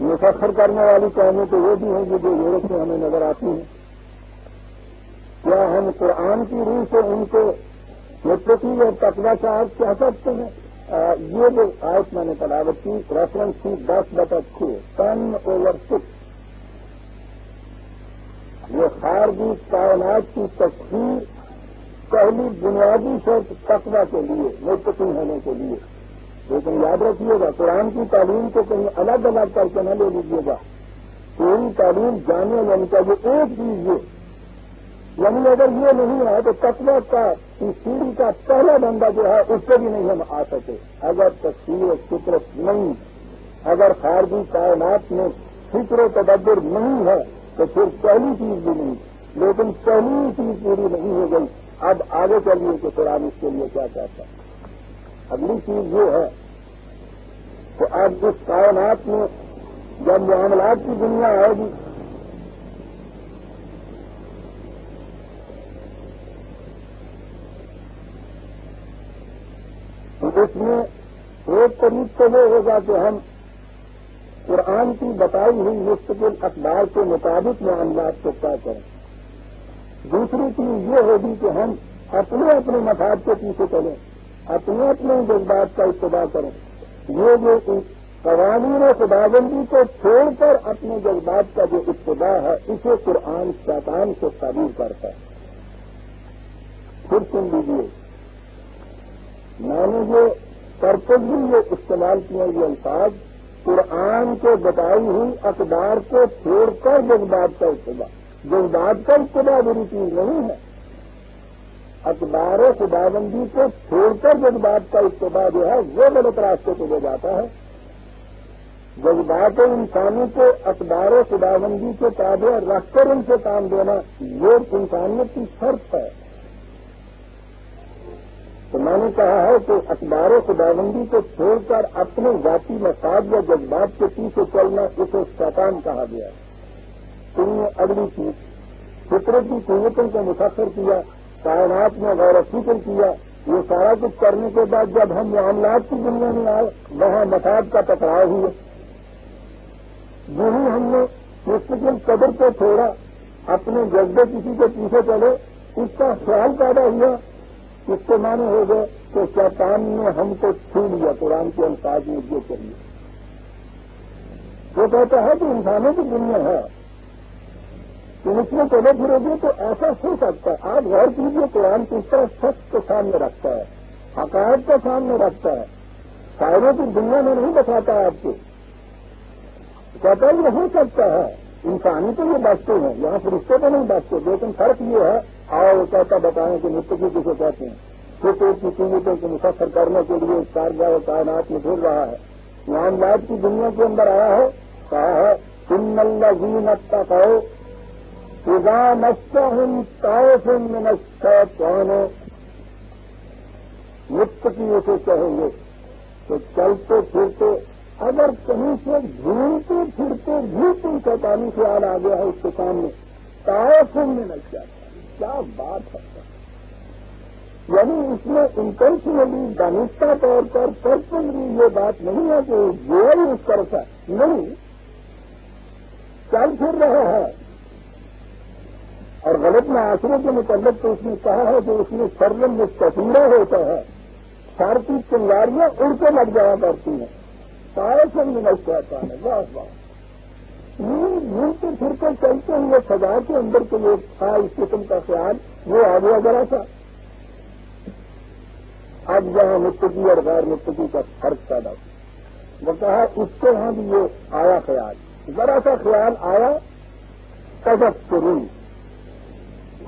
مسخر کرنے والی قومیں تو وہ بھی ہیں جو یورپ میں ہمیں نظر آتی ہیں۔ کیا ہم قرآن کی روح سے ان کو متقی اور تقویٰ صاحب کہہ سکتے ہیں؟ یہ جو آیت میں نے تلاوت کی ریفرنس کی 10/6 10/6، یہ خارجی کائنات کی تشخیص پہلی بنیادی شرط تقویٰ کے لیے، متقی ہونے کے لیے۔ لیکن یاد رکھیے گا قرآن کی تعلیم کو کہیں الگ الگ کر کے نہ لے لیجیے گا، پوری تعلیم جانے یعنی چاہیے ایک چیز یہ، یعنی اگر یہ نہیں ہے تو تقویٰ کا سیڑھی کا پہلا بندہ جو ہے اس سے بھی نہیں ہم آ سکے۔ اگر تفسیر فطرت نہیں، اگر خارجی کائنات میں فکر و تدبر نہیں ہے تو پھر پہلی چیز بھی نہیں، لیکن پہلی چیز پوری نہیں ہو گئی۔ اب آگے چلیے کہ قرآن اس کے لیے کیا کہتا ہے۔ اگلی چیز یہ ہے کہ اب اس کائنات میں جب معاملات کی دنیا آئے گی تو اس میں ایک طریق تو وہ ہوگا کہ ہم قرآن کی بتائی ہوئی مستقل اخبار کے مطابق معاملات کو طے کریں۔ دوسری چیز یہ ہوگی کہ ہم اپنے اپنے مفاد کے پیچھے چلیں، اپنے اپنے جذبات کا اتباع کریں۔ یہ جو قوانین خداوندی کو چھوڑ کر اپنے جذبات کا جو اتباع ہے اسے قرآن شیطان سے تعبیر کرتا ہے۔ پھر سن لیجیے، میں نے جو پرپزلی یہ استعمال کیا یہ الفاظ قرآن کے بتائی ہوئی اقدار کو چھوڑ کر جذبات کا اتباع، جذبات کا اتباع بری چیز نہیں ہے، اقدار خداوندی کو چھوڑ کر جذبات کا اتباع جو ہے وہ غلط راستے کو لے جاتا ہے۔ جذبات انسانی کو اقدار خداوندی کے تابع رکھ کر ان سے کام دینا یہ انسانیت کی شرط ہے۔ تو میں نے کہا ہے کہ اقدار خداوندی کو چھوڑ کر اپنے ذاتی مفاد یا جذبات کے پیچھے چلنا اسے شیطان کہا گیا ہے۔ تم نے اگلی چیز فطرت کی قوتوں کو مسخر کیا، کائنات میں غور و فکر کیا، یہ سارا کچھ کرنے کے بعد جب ہم معاملات کی دنیا میں آئے وہاں مفاد کا ٹکراؤ ہوا، یہی ہم نے مستقل قدر کو چھوڑا، اپنے جذبے کسی کے پیچھے چلے، اس کا خیال پیدا ہوا، اس کے معنی ہو گئے کہ شیطان نے ہم کو چھو لیا۔ قرآن کے الفاظ میں یہ چاہیے، وہ کہتا ہے کہ انسانوں کی دنیا ہے، تم اس میں چلے پھرو گے تو ایسا ہو سکتا ہے۔ آپ غور کیجیے قرآن کس طرح سچ کو سامنے رکھتا ہے، حقائق کو سامنے رکھتا ہے، شاعروں کی دنیا میں نہیں بتاتا ہے آپ کو، کہتا ہے یہ ہو سکتا ہے۔ انسانی تو یہ بچتے ہیں، یہاں فرشتے تو نہیں بچتے، لیکن فرق یہ ہے اور وہ کہتا بتائیں کہ متقی کسے کہتے ہیں، فطرت کی قوتوں کو مسخر کرنے کے لیے اس کارگاہ کائنات میں پھر رہا ہے، معاملات کی دنیا کے اندر آیا ہے، کہا ہے ان الذین اتقوا اذا مسهم طائف من الشیطان متقی اسے کہیں گے کہ چلتے پھرتے اگر کہیں سے گھومتے پھرتے بھی تم شیطانی خیال آ گیا ہے اس کے سامنے تعاون میں نہ کیا بات ہے. یعنی اس میں انٹینشنلی دانستہ طور پر پرسنلی یہ بات نہیں ہے کہ جو ہی اس طرف ہے نہیں چل پھر رہا ہے. اور غلط معاشرے کے متعلق تو اس نے کہا ہے کہ اس میں سرلم مستقیرہ ہوتا ہے, سار کی چنگاریاں اڑ کے لگ جایا کرتی ہیں. سارے سے منٹ کہتا ہے واہ واہ گھومتے پھر کر چلتے ہوئے سزا کے اندر تو یہ تھا اس قسم کا خیال وہ آ گیا ذرا سا. اب جہاں متقی اور غیر متقی کا فرق پیدا ہوا وہ کہا اس کے ہاں بھی یہ آیا خیال ذرا سا خیال آیا تذکر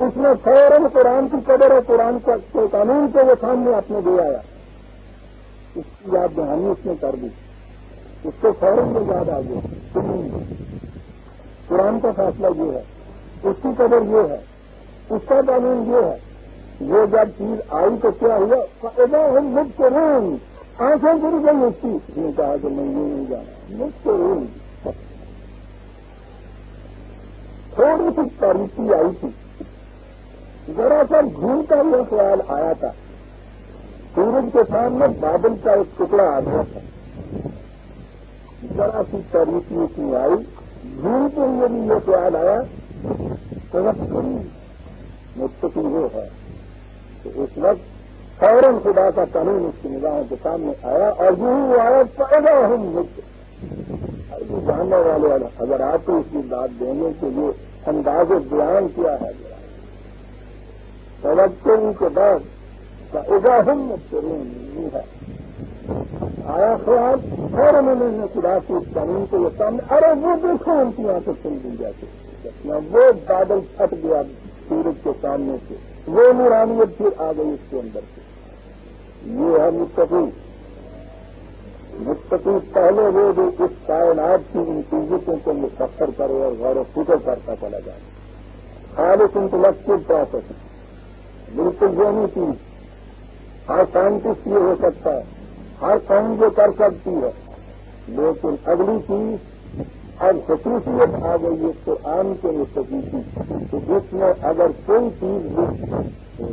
اس نے فوراً قرآن کی قدر اور قرآن کے قانون کو وہ سامنے اپنے دے آیا. اس کی یاد دہانی اس نے کر دی. اس کو فوراً یہ یاد آ گیا قرآن کا فیصلہ یہ ہے, اس کی قدر یہ ہے, اس کا قانون یہ ہے. یہ جب چیز آئی تو کیا ہوا فائدہ ہم مجھ کو رون آنکھیں گر گئی اس کی. اس نے کہا کہ میں یہ نہیں جانا مجھ کو رون. تھوڑی سی تاریخی آئی تھی ذرا سا گھومتا ہوا خیال آیا تھا. سورج کے سامنے بادل کا ایک ٹکڑا آ گیا تھا. ذرا سی تاریخی اس میں آئی گھومتے ہوئے بھی یہ خیال آیا متقی وہ ہے. تو اس وقت فوراً خدا کا قانون اس کی نگاہوں کے سامنے آیا اور یوں آیا فائدہ ہم جاننے والے اگر آپ کو اس کی بات دینے کے لیے انداز بیان کیا ہے توجہ کے بعد فائدہ ہم متقین ہے آیا خیال فوراً انہوں نے خدا کے اس قانون کو یہ سامنے ارے وہ دیکھو ان کی آنکھیں کھل دی جاتی وہ بادل پھٹ گیا سورج کے سامنے سے وہ نورانیت پھر آ گئی اس کے اندر سے. یہ ہے متقی. متقی پہلے وہ جو اس کائنات کی ان چیزوں کو مسفر کرے اور غور و فکر کرتا چلا جائے. خالص انٹلیکچوئل پروسیس بالکل ذہنی چیز. ہر سائنٹسٹ یہ ہو سکتا ہے, ہر قوم یہ کر سکتی ہے, لیکن اگلی چیز اب خصوصیت آ گئی ہے قرآن کے متقی کی کہ جس میں اگر کوئی چیز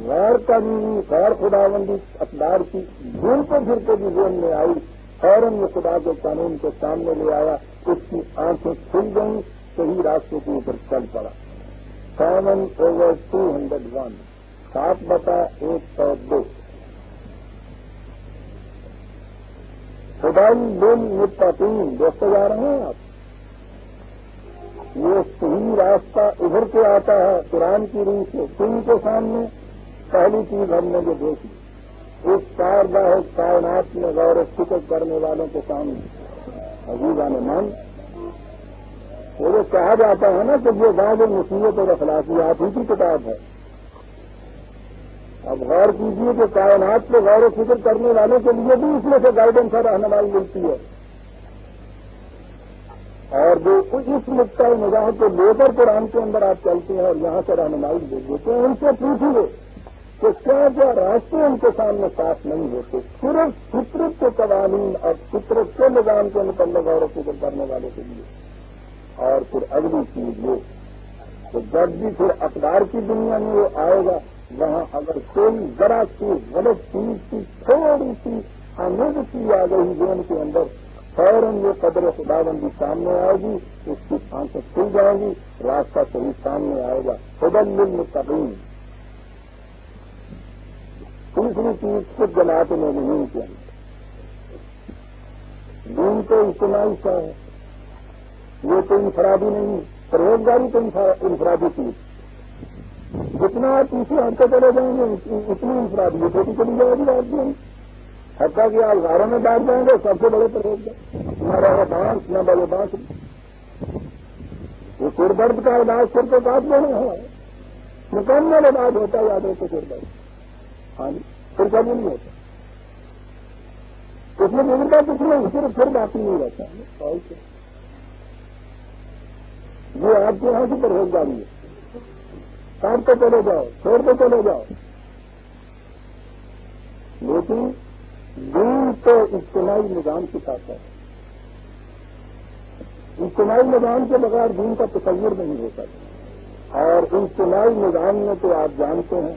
غیر قانونی غیر خداوندی اقدار کی گھومتے پھرتے بھی ذہن میں آئی فوراً یہ خدا کے قانون کو سامنے لے آیا. اس کی آنکھیں کھل گئیں, صحیح راستے کے اوپر چل پڑا. 7/201 7/102 خدائی للمتقین دیکھتے جا رہے ہیں آپ. یہ صحیح راستہ ابھر کے آتا ہے قرآن کی روح سے. سن کے سامنے پہلی چیز ہم نے جو دیکھی اس کارگاہ کائنات میں غور و فکر کرنے والوں کے سامنے عزیزان مان وہ جو کہا جاتا ہے نا کہ یہ بعض نصیحت اور اخلاقیات ہی کی کتاب ہے. اب غور کیجیے کہ کائنات کو غور و فکر کرنے والوں کے لیے بھی اس میں سے گائیڈنس اور رہنمائی ملتی ہے. اور جو اس نقطۂ نگاہ کو لے کر قرآن کے اندر آپ چلتے ہیں اور یہاں سے رہنمائی دے دیتے ہیں ان سے پوچھیے کہ کیا راستے ان کے سامنے صاف نہیں ہوتے. صرف فطرت کے قوانین اور فطرت کے نظام کے متعلق غور و فکر کرنے والوں کے لیے. اور پھر اگلی چیز یہ کہ جب بھی پھر اقدار کی دنیا میں وہ آئے گا وہاں اگر کوئی ذرا سی غلط چیز کی تھوڑی سی آمیزشی آ گئی ذہن کے اندر فوراً یہ قدر خداوندی سامنے آئے گی. اس کی آنکھیں کھل جائیں گی, راستہ صحیح سامنے آئے گا. ہدی للمتقین. تیسری چیز خود جماعت مومنین کے اندر دین تو اجتماعی سا ہے. یہ تو انفرادی نہیں, پرہیزگاری تو انفرادی چیز. جتنا آپ پیچھے ہٹتے چلے جائیں گے اتنی انفرادی یہ چھوٹی چلی جائے گی آپ بھی. حتیٰ کہ آپ غاروں میں بیٹھ جائیں گے سب سے بڑے پرہیزگار نہ رہے بانس نہ بڑے بانس. وہ سر درد کا علاج سر کو کاٹ لینا ہے. مکمل علاج ہوتا ہے یاد رکھو سر درد. ہاں جی پھر کبھی نہیں ہوتا. اس میں بگڑتا کچھ نہیں صرف پھر باقی نہیں رہتا ہے. یہ آپ کے یہاں کی پرہیزگاری ہے. کاٹتے چلے جاؤ چھوڑتے چلے جاؤ. لیکن لیکن دین تو اجتماعی نظام سکھاتا ہے. اجتماعی نظام کے بغیر دین کا تصور نہیں ہو سکتا. اور اجتماعی نظام میں تو آپ جانتے ہیں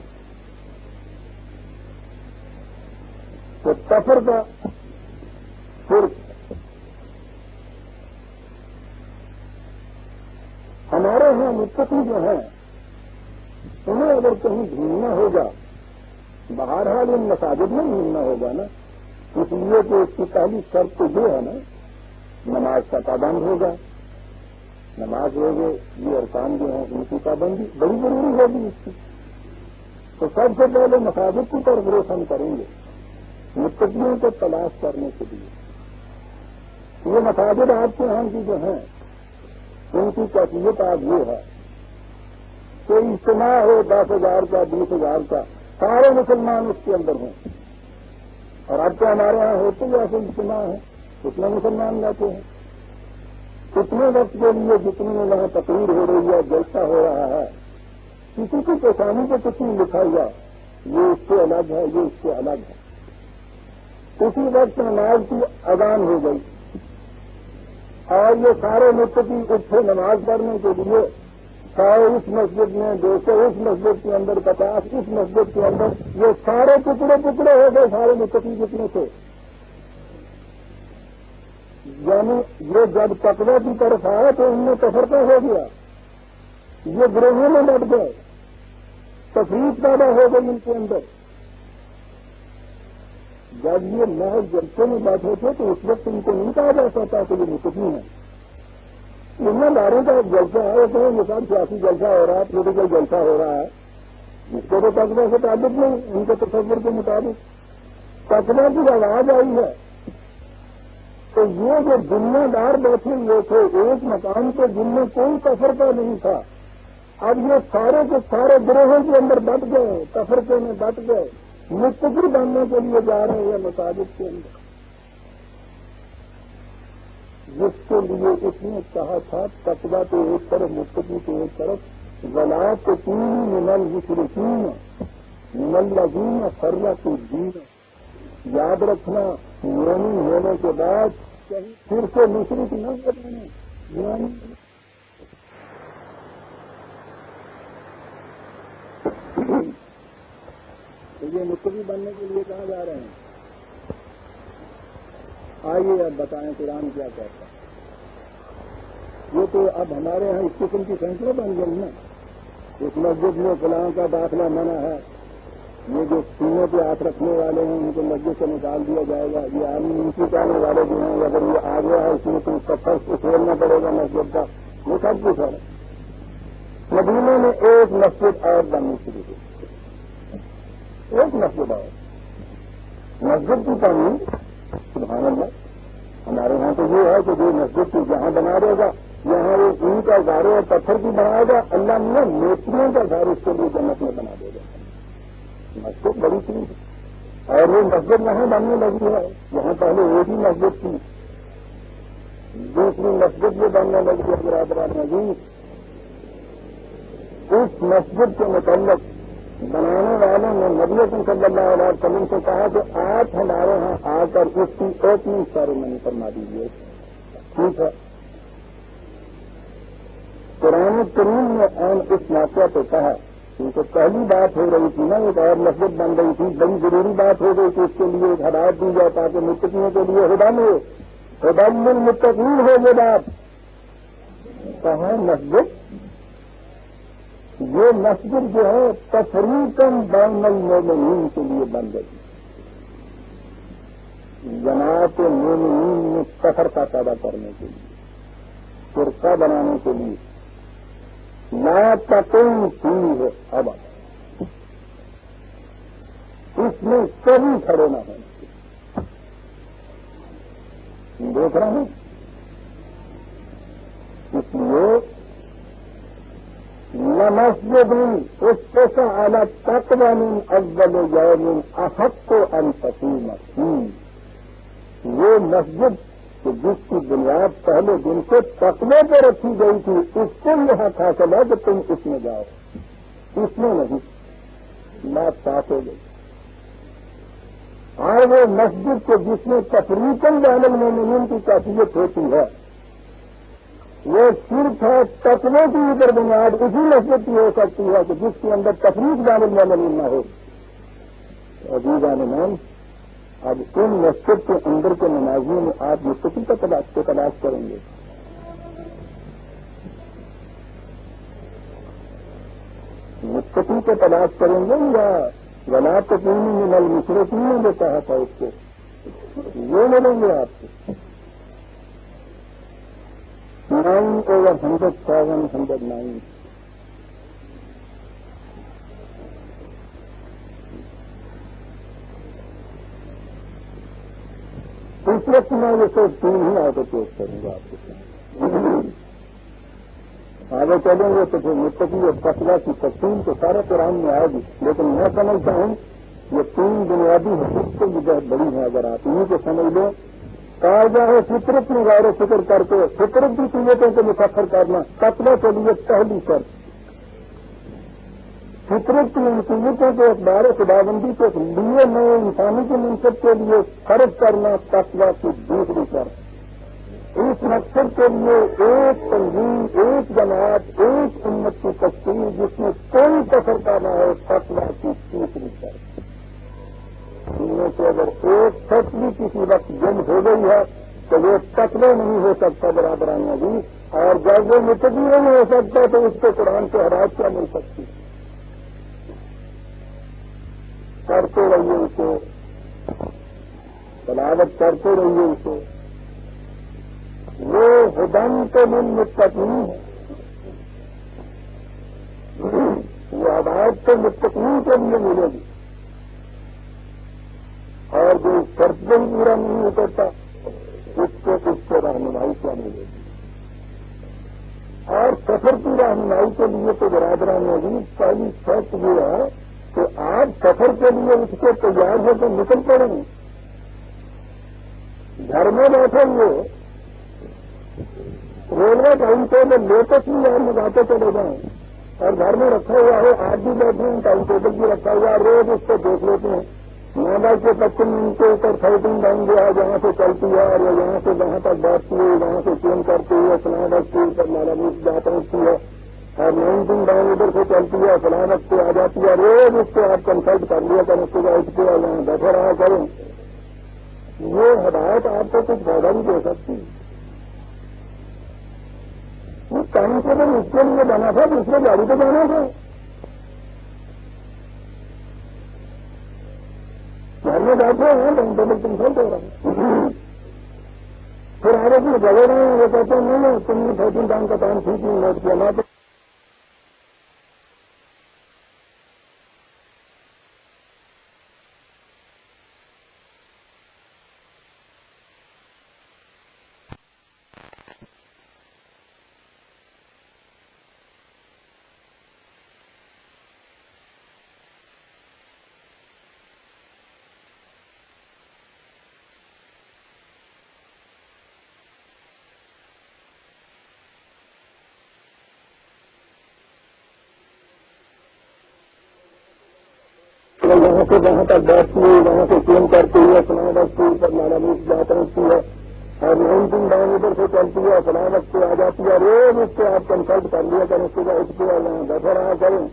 کہ تفرقہ فرق ہمارے یہاں متقی جو ہیں انہیں اگر کہیں ڈھونڈنا ہوگا بہرحال ان مساجد میں ڈھونڈنا ہوگا نا. اس لیے کہ اس کی پہلی شرط تو یہ ہے نا نماز کا پابند ہوگا. نماز ہوگی یہ ارکان جو ہیں ان کی پابندی بڑی ضروری ہوگی اس کی. تو سب سے پہلے مساجد کی طرف روشن کریں گے متقیوں کو تلاش کرنے کے لیے. یہ مساجد آپ کے یہاں کی جو ہیں ان کی کیفیت آج یہ ہے کہ اجتماع ہو 10,000 کا 20,000 کا سارے مسلمان اس کے اندر ہوں. اور اب تو ہمارے یہاں ہوتے جیسے اجتماع ہے کتنے مسلمان جاتے ہیں. کتنے وقت کے لیے جتنے میں وہاں تقریر ہو رہی ہے جلسہ ہو رہا ہے کسی کی پیشانی پہ کچھ نہیں لکھا ہوا یہ اس سے الگ ہے یہ اس سے الگ ہے. اسی وقت نماز کی اذان ہو گئی اور یہ سارے متقی اٹھے نماز پڑھنے کے لیے 100 اس مسجد میں 200 اس مسجد کے اندر 50 اس مسجد کے اندر یہ سارے ٹکڑے ٹکڑے ہو گئے سارے متقی جتنے تھے. یعنی یہ جب تقوی کی طرف آئے تو ان میں تفرقہ ہو گیا. یہ گروہوں میں بٹ گئے تفریق پیدا ہو گئی ان کے اندر. جب یہ محض جلسے میں بیٹھے تھے تو اس وقت ان کو نہیں کہا جا سکتا کہ یہ متقی ہیں. ان داروں کا ایک جلسہ ہے تو مثال سیاسی جلسہ ہو رہا ہے پولیٹیکل جلسہ ہو رہا ہے اس کو تو تقوی سے تعلق نہیں. ان کے تصور کے مطابق تقوی کی آواز آئی ہے تو یہ جو دنیا دار بیٹھے ہوئے تھے ایک مقام پہ جن میں کوئی تفرقہ نہیں تھا اب یہ سارے کے سارے گروہوں کے اندر بٹ گئے تفرقے میں بٹ گئے متقی بننے کے لیے جا رہے ہیں مساجد کے اندر. جس کے لیے اس نے کہا تھا تقوی تو ایک طرف متقی تو ایک طرف ولا تکونوا من المشرکین من الذین فرقوا الدین. یاد رکھنا مومن ہونے کے بعد پھر سے مشرک نہ بننا. تو یہ متقی بننے کے لیے کہاں جا رہے ہیں. آئیے اب بتائیں قرآن کیا کہتا ہے. یہ تو اب ہمارے یہاں اس قسم کی سینکڑوں بن گئی نا. اس مسجد میں فلاں کا داخلہ منع ہے یہ جو سینے پہ ہاتھ رکھنے والے ہیں ان کو مسجد سے نکال دیا جائے گا. یہ عالمی نیچے کرنے والے جو ہیں اگر یہ آ گیا ہے اس میں تو اس کا فرض کو چھوڑنا پڑے گا مسجد کا. وہ سب کچھ ہے. مدینے میں ایک مسجد اور بننی شروع ہوئی. ایک مسجد اور مسجد کی تعمیر سبحان اللہ. ہمارے یہاں تو یہ ہے کہ جو مسجد کی جہاں بنا دے گا یہاں وہ اون کا گھر اور پتھر کی بنائے گا اللہ نے موتیوں کا گھر اس کے لیے جنت میں بنا دے گا. مسجد بڑی چیز ہے اور وہ مسجد وہاں بننے لگی ہے. یہاں پہلے ایک ہی مسجد تھی دوسری مسجد بھی بننے لگی ہے. برادران عزیز اس مسجد کے متعلق بنانے والوں نے نبی اکرم صلی اللہ علیہ وسلم سے کہا کہ آپ ہمارے ہاں آ کر اس کی اوپننگ سیریمنی فرما دیجیے. ٹھیک ہے. قرآن کریم نے اس واقعہ پہ کہا کیونکہ پہلی بات ہو رہی تھی نا ایک اور مسجد بن رہی تھی بڑی ضروری بات ہو گئی کہ اس کے لیے ایک ہدایت دی جائے تاکہ متقیوں کے لیے ہدی للمتقین ہو. یہ بات کہاں مسجد یہ مسجد جو ہے تفریقاً بین المومنین کے لیے بن گئی. جماعت مومنین میں تفرقہ پیدا کرنے کے لیے فرقہ بنانے کے لیے لا تقم فیہ ابدا اس میں کبھی کھڑے نہ ہونا. دیکھ رہے ہیں اس لیے مسجد اسس علی التقوی من اول یوم احق ان تقوم فیہ. یہ مسجد کہ جس کی بنیاد پہلے دن سے تقوی پہ رکھی گئی تھی اس کو یہ حق حاصل ہے کہ تم اس میں جاؤ. اس میں نہیں بات صاف ہو گئی. اور وہ مسجد کو جس میں تفریقاً بین المومنین کی کیفیت ہوتی ہے وہ صرف ہے تقوی کی اوپر بنیاد اسی مسجد کی ہو سکتی ہے کہ جس کے اندر تفریق بین المومنین نہ ہو. عزیزان ایمان، اب ان مسجد کے اندر کے نمازیوں میں آپ مستقل کا تلاش کریں گے. مستقل کو تلاش کریں گے یا ولا تکونوا من المشرکین جو کہا تھا اس کو یہ ملیں گے آپ کو. 9/100,709. اس وقت میں یہ صرف 3 ہی آگے پیش کروں گا آپ کے ساتھ. آگے چلیں گے تو پھر متقی اور تقویٰ کی تفصیل تو سارے قرآن میں آئے گی، لیکن میں سمجھتا ہوں یہ 3 بنیادی حقیقتیں بھی بہت بڑی ہیں. اگر آپ انہیں کو سمجھ لیں، کہا جائے فطرت میں غور و فکر کر کے فطرت کی قیمتوں کو مسخر کرنا تقویٰ کے لیے پہلی شرط. فطرت کی ان قیمتوں کو اخبار خداوندی کے لیے نئے انسانی کے منصب کے لیے خرچ کرنا تقویٰ کی دوسری شرط. اس مقصد کے لیے ایک تنظیم، ایک جماعت، ایک امت کی تشکیل جس میں کوئی کثر کا نہ ہو تقویٰ کی تیسری شرط. ان میں سے اگر ایک شخص بھی کسی وقت گم ہو گئی ہے تو وہ تقوی نہیں ہو سکتا برادران عزیز، اور جب وہ متقی نہیں ہو سکتا تو اس کو قرآن سے ہدایت کیا مل سکتی. کرتے رہیے اسے، تلاوت کرتے رہیے اسے. وہ ہدن تو للمتقین ہے، وہ ہدایت تو متقین کے لیے ملے گی. اور جو شرط بھی پورا نہیں اترتا اس کو رہنمائی کیا ملے گی. اور سفر کی رہنمائی کے لیے تو برادران عزیز پہلی شرط یہ ہے کہ آپ سفر کے لیے اس کے تیار ہو کے نکل پڑیں. گھر میں بیٹھے ہوئے ریلوے ٹائم ٹیبل لیٹسٹ بھی آپ لگاتے چلے جائیں اور گھر میں رکھا ہوا ہے، آپ بھی بیٹھے ہیں ٹائم ٹیبل بھی رکھا ہوا ہے، روز اس کو دیکھ لیتے ہیں. 9 کے 25 منٹ کے اوپر 13 ڈاؤن گیا جہاں سے چلتی ہے اور یہاں سے جہاں تک بیٹھتی ہے وہاں سے چین کرتی ہے فلاں وقت کے اوپر مالا میٹ جا پہنچتی ہے اور 19 ڈاؤن ادھر سے چلتی ہے فلاں وقت سے آ جاتی ہے. روز اس کو آپ کنسلٹ کر لیا کریں، اس کے بعد اس کے یہاں بیٹھے رہا کریں. یہ ہدایت آپ کو کچھ فائدہ بھی دے سکتی. وہ ٹائم ٹیبل اس کے لیے بنا تھا، دوسرے گاڑی پہ جانا تھا. گھر میں بیٹھے ہیں ٹائم ٹیبل کنسلٹ ہو رہا ہے. پھر آگے بھی جگہ رہے ہیں، وہ کہتے ہیں نہیں تم نے 13 ڈاؤن کا ٹائم ٹھیک نہیں نوٹ کیا. میں تو یہاں سے جہاں تک بیٹھتی ہے وہاں سے چین کرتی ہے فلاں وقت کے اوپر مالا میٹ جا پہنچتی ہے اور 19 ڈاؤن ادھر سے چلتی ہے فلاں وقت سے آ جاتی ہے. روز اس سے آپ کنسلٹ کر لیا کریں، اس کے بعد اس کے یہاں بیٹھے رہا کریں.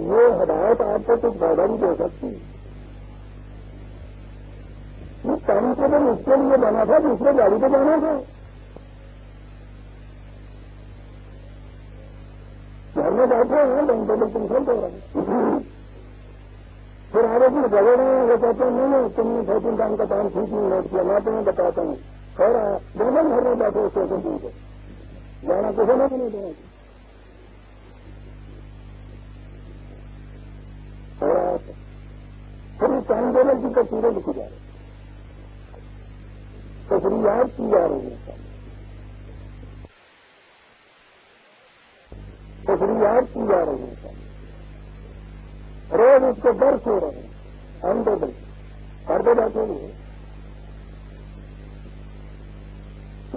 یہ ہدایت آپ کو کچھ فائدہ بھی دے سکتی. یہ ٹائم ٹیبل اس کے لیے بنا تھا، دوسرے گاڑی پہ جانا تھا. گھر میں بیٹھے ہیں ٹائم ٹیبل کنسلٹ ہو رہا ہے. پھر آگے بھی جگہ رہے ہیں، وہ کہتے ہیں نہیں تم نے 13 ڈاؤن کا ٹائم ٹھیک نہیں نوٹ کیا. میں تمہیں بتاتا ہوں خیر دونوں گھر میں بیٹھے اسٹیشن تم کو جانا کسی نے بھی نہیں دینا. پھر اس ٹائم ٹیبل کی تصویریں لکھی جا رہی، تشریحات کی جا رہی ہیں، تشریحات کی جا رہی ہیں. روز اس کو درس ہو رہے ہیں ٹائم ٹیبل کرتے بیٹھے ہوئے.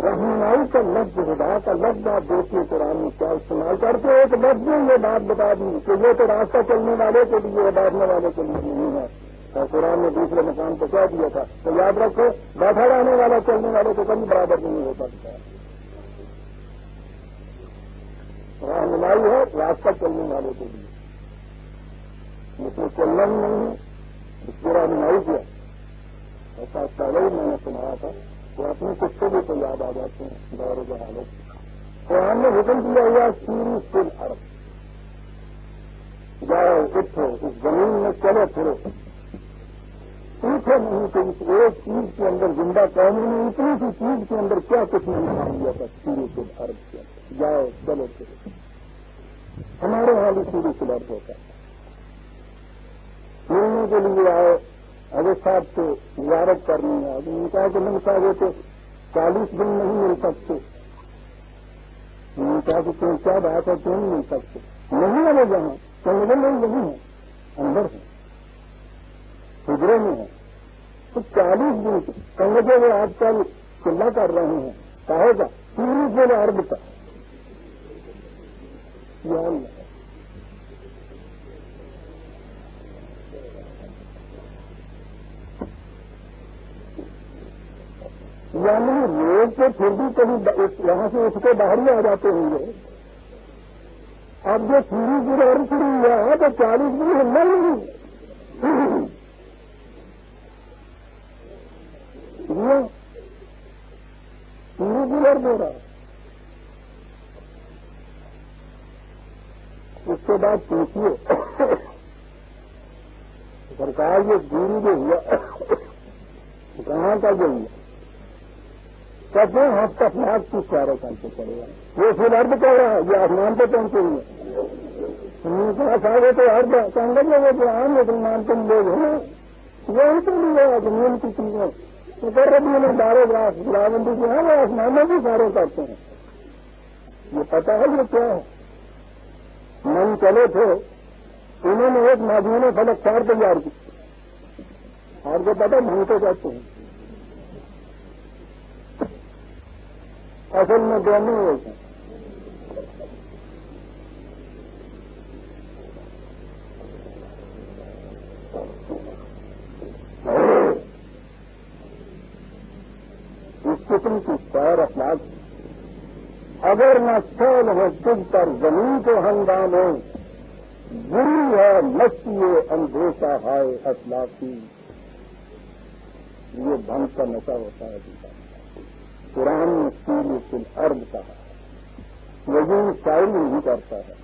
رہنمائی کا لفظ، خدا کا لفظ آپ دیکھیے قرآن میں کیا استعمال کرتے. ایک لفظ میں یہ بات بتا دی کہ یہ تو راستہ چلنے والے کے لیے بیٹھنے والے کے لیے نہیں ہے. اور قرآن نے دوسرے مقام پہ کہہ دیا تھا تو یاد رکھو بیٹھا رہنے والا چلنے والے کو کبھی برابر نہیں ہو سکتا. رہنمائی ہے راستہ چلنے والے کو بھی، اس میں چلنا ہی نہیں ہے، اس کی رہنمائی کیا. ایسا پہلے ہی میں نے سنایا تھا کہ اپنے قصے بھی تو یاد آ جاتے ہیں دور و جہالت. قرآن نے حکم دیا ہوا سیری فل عرب، جاؤ اٹھو اس زمین میں چلو پھرو، پوچھو نہیں کہ اس ایک چیز کے اندر زندہ قوموں نے اتنی سی چیز کے اندر کیا کچھ نہیں کام لیا تھا. سیری فل عرب کیا جاؤ چلو پھرو. ہمارے یہاں بھی سیری فل عرب ہوتا ہے. ملنے کے لیے آئے حضرت صاحب سے زیارت کرنی ہے، ان نے کہا کہ من صاحب تو 40 دن نہیں مل سکتے. انہوں نے کہا کہ تم کیا بات ہے کیوں نہیں مل سکتے؟ نہیں ہے وہ جہاں چندر میں نہیں ہے، اندر ہے، حجرے میں ہے. تو 40 دن سنگتے وہ آج کل چلا کر رہے ہیں کہے گا 30 عرب کا. یعنی لوگ تو پھر بھی کبھی یہاں سے اٹھ کے باہر ہی آ جاتے ہوں گے. اب جو سیری کی عرب شروع ہوا ہے تو 40 دن ہلنا نہیں. سیری کی عرب ہو رہا ہے. اس کے بعد پوچھیے سرکار یہ گورو جو ہوا کہاں کا جو ہوا کہتے ہیں ہفتے افلاق کی چاروں کرتے چلے گا. یہ پھر عرب کہہ رہا ہے یہ آسمان پہ پہنچے ہوئے. کہا صاحب تو عرب سنگت میں وہ قرآن مسلمان تم لوگ ہیں وہ ان کے لیے زمین کی چیزیں تو کر رہی انہیں دارے گرابندی جو ہے وہ آسمانوں بھی سارے کرتے ہیں. یہ پتا ہے یہ کیا ہے؟ من چلے تھے انہوں نے ایک معجون فلک 4 تیار کی اور جو پتا من کو کہتے ہیں. اصل میں دونوں ایک ہیں. اس قسم کی سیر اخلاق اگر نہ سیل ہو تجھ پر زمین کو ہنگامے بری ہے مستی اندیشہ ہائے اخلاقی. یہ بھنگ کا نشہ ہوتا ہے قرآن نے سیری فل عرب کہا. لیکن شاعری نہیں کرتا ہے،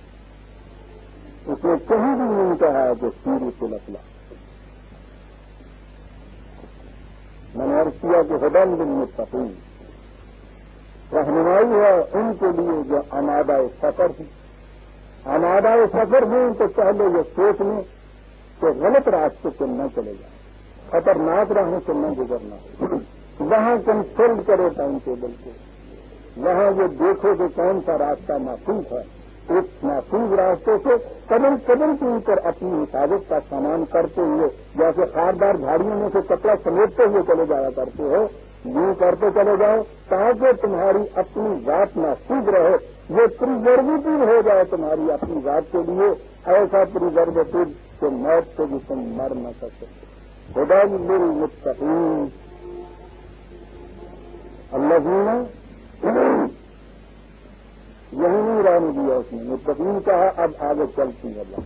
اس نے کہیں بھی نہیں کہا کہ سیری فل اخلاق. میں نے عرض کیا کہ ہدن للمتقین رہنمائی ہے ان کے لیے جو آمادہ سفر ہیں. آمادہ سفر ہیں تو پہلے یہ سوچ لیں کہ غلط راستے سے نہ چلے جائیں، خطرناک راہوں سے نہ گزرنا. وہاں کنسلٹ کرو ٹائم ٹیبل کو، وہاں یہ دیکھو کہ کون سا راستہ محفوظ ہے. اس محفوظ راستے سے قدم قدم کے اوپر اپنی حفاظت کا سامان کرتے ہوئے جیسے خاردار جھاڑیوں میں سے کپڑا سمیٹتے ہوئے چلے جایا کرتے ہو یوں کرتے چلے جاؤ تاکہ تمہاری اپنی ذات محفوظ رہے. یہ پریزرویٹو ہو جائے تمہاری اپنی ذات کے لیے، ایسا پریزرویٹو کہ موت سے بھی تم مر نہ سکے. خدا للمتقین الذین یہی نہیں رہنے دیا اس نے متقین کہا. اب آگے چلتی ہے اللہ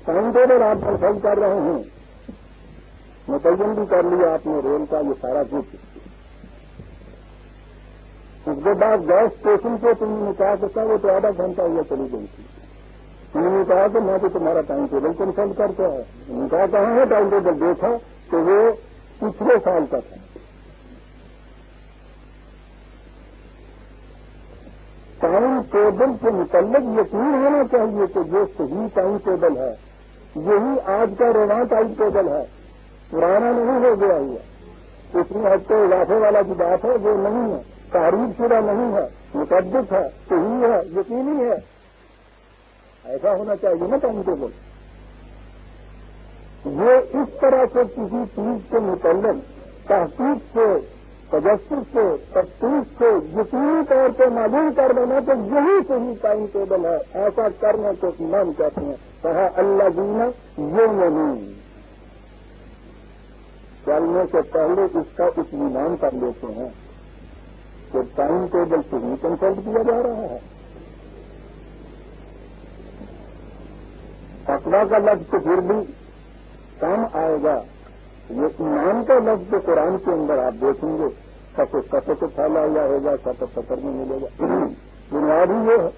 ٹائم ٹیبل آپ کنسلٹ کر رہے ہیں، متعین بھی کر لیا آپ نے ریل کا یہ سارا کچھ. اس کے بعد گیس اسٹیشن پہ تم نے کہا کہ وہ تو آدھا گھنٹہ ہوا چلی گئی تھی. انہوں نے کہا کہ میں تو تمہارا ٹائم ٹیبل کنسلٹ کرتا ہے. انہوں نے کہا کہاں ہے ٹائم ٹیبل؟ دیکھا تو وہ پچھلے سال کا تھا. ٹائم ٹیبل کے متعلق یقین ہونا چاہیے کہ جو صحیح ٹائم ٹیبل ہے یہی آج کا رواں ٹائم ٹیبل ہے، پرانا نہیں ہو گیا ہوا. اس میں ہفتے اضافے والا کی بات ہے وہ نہیں ہے، تعریف شدہ نہیں ہے، متعدد ہے، صحیح ہے، یقینی ہے. ایسا ہونا چاہیے نا ٹائم ٹیبل. یہ اس طرح سے کسی چیز کے متعلق تحقیق سے تجسس سے تفتیش سے یقینی طور پہ معلوم کر لینا کہ یہی صحیح ٹائم ٹیبل ہے، ایسا کرنے کو ایمان کہتے ہیں. کہا اللہ جینا یہ نہیں، چلنے سے پہلے اس کا اطمینان کر لیتے ہیں کہ ٹائم ٹیبل صحیح کنسلٹ کیا جا رہا ہے. تقویٰ کا لفظ تو پھر بھی کام آئے گا، یہ ایمان کا لفظ قرآن کے اندر آپ دیکھیں گے کسے کو پھیلا ہوا ہوگا، سفر میں ملے گا. بنیاد ہی یہ ہے.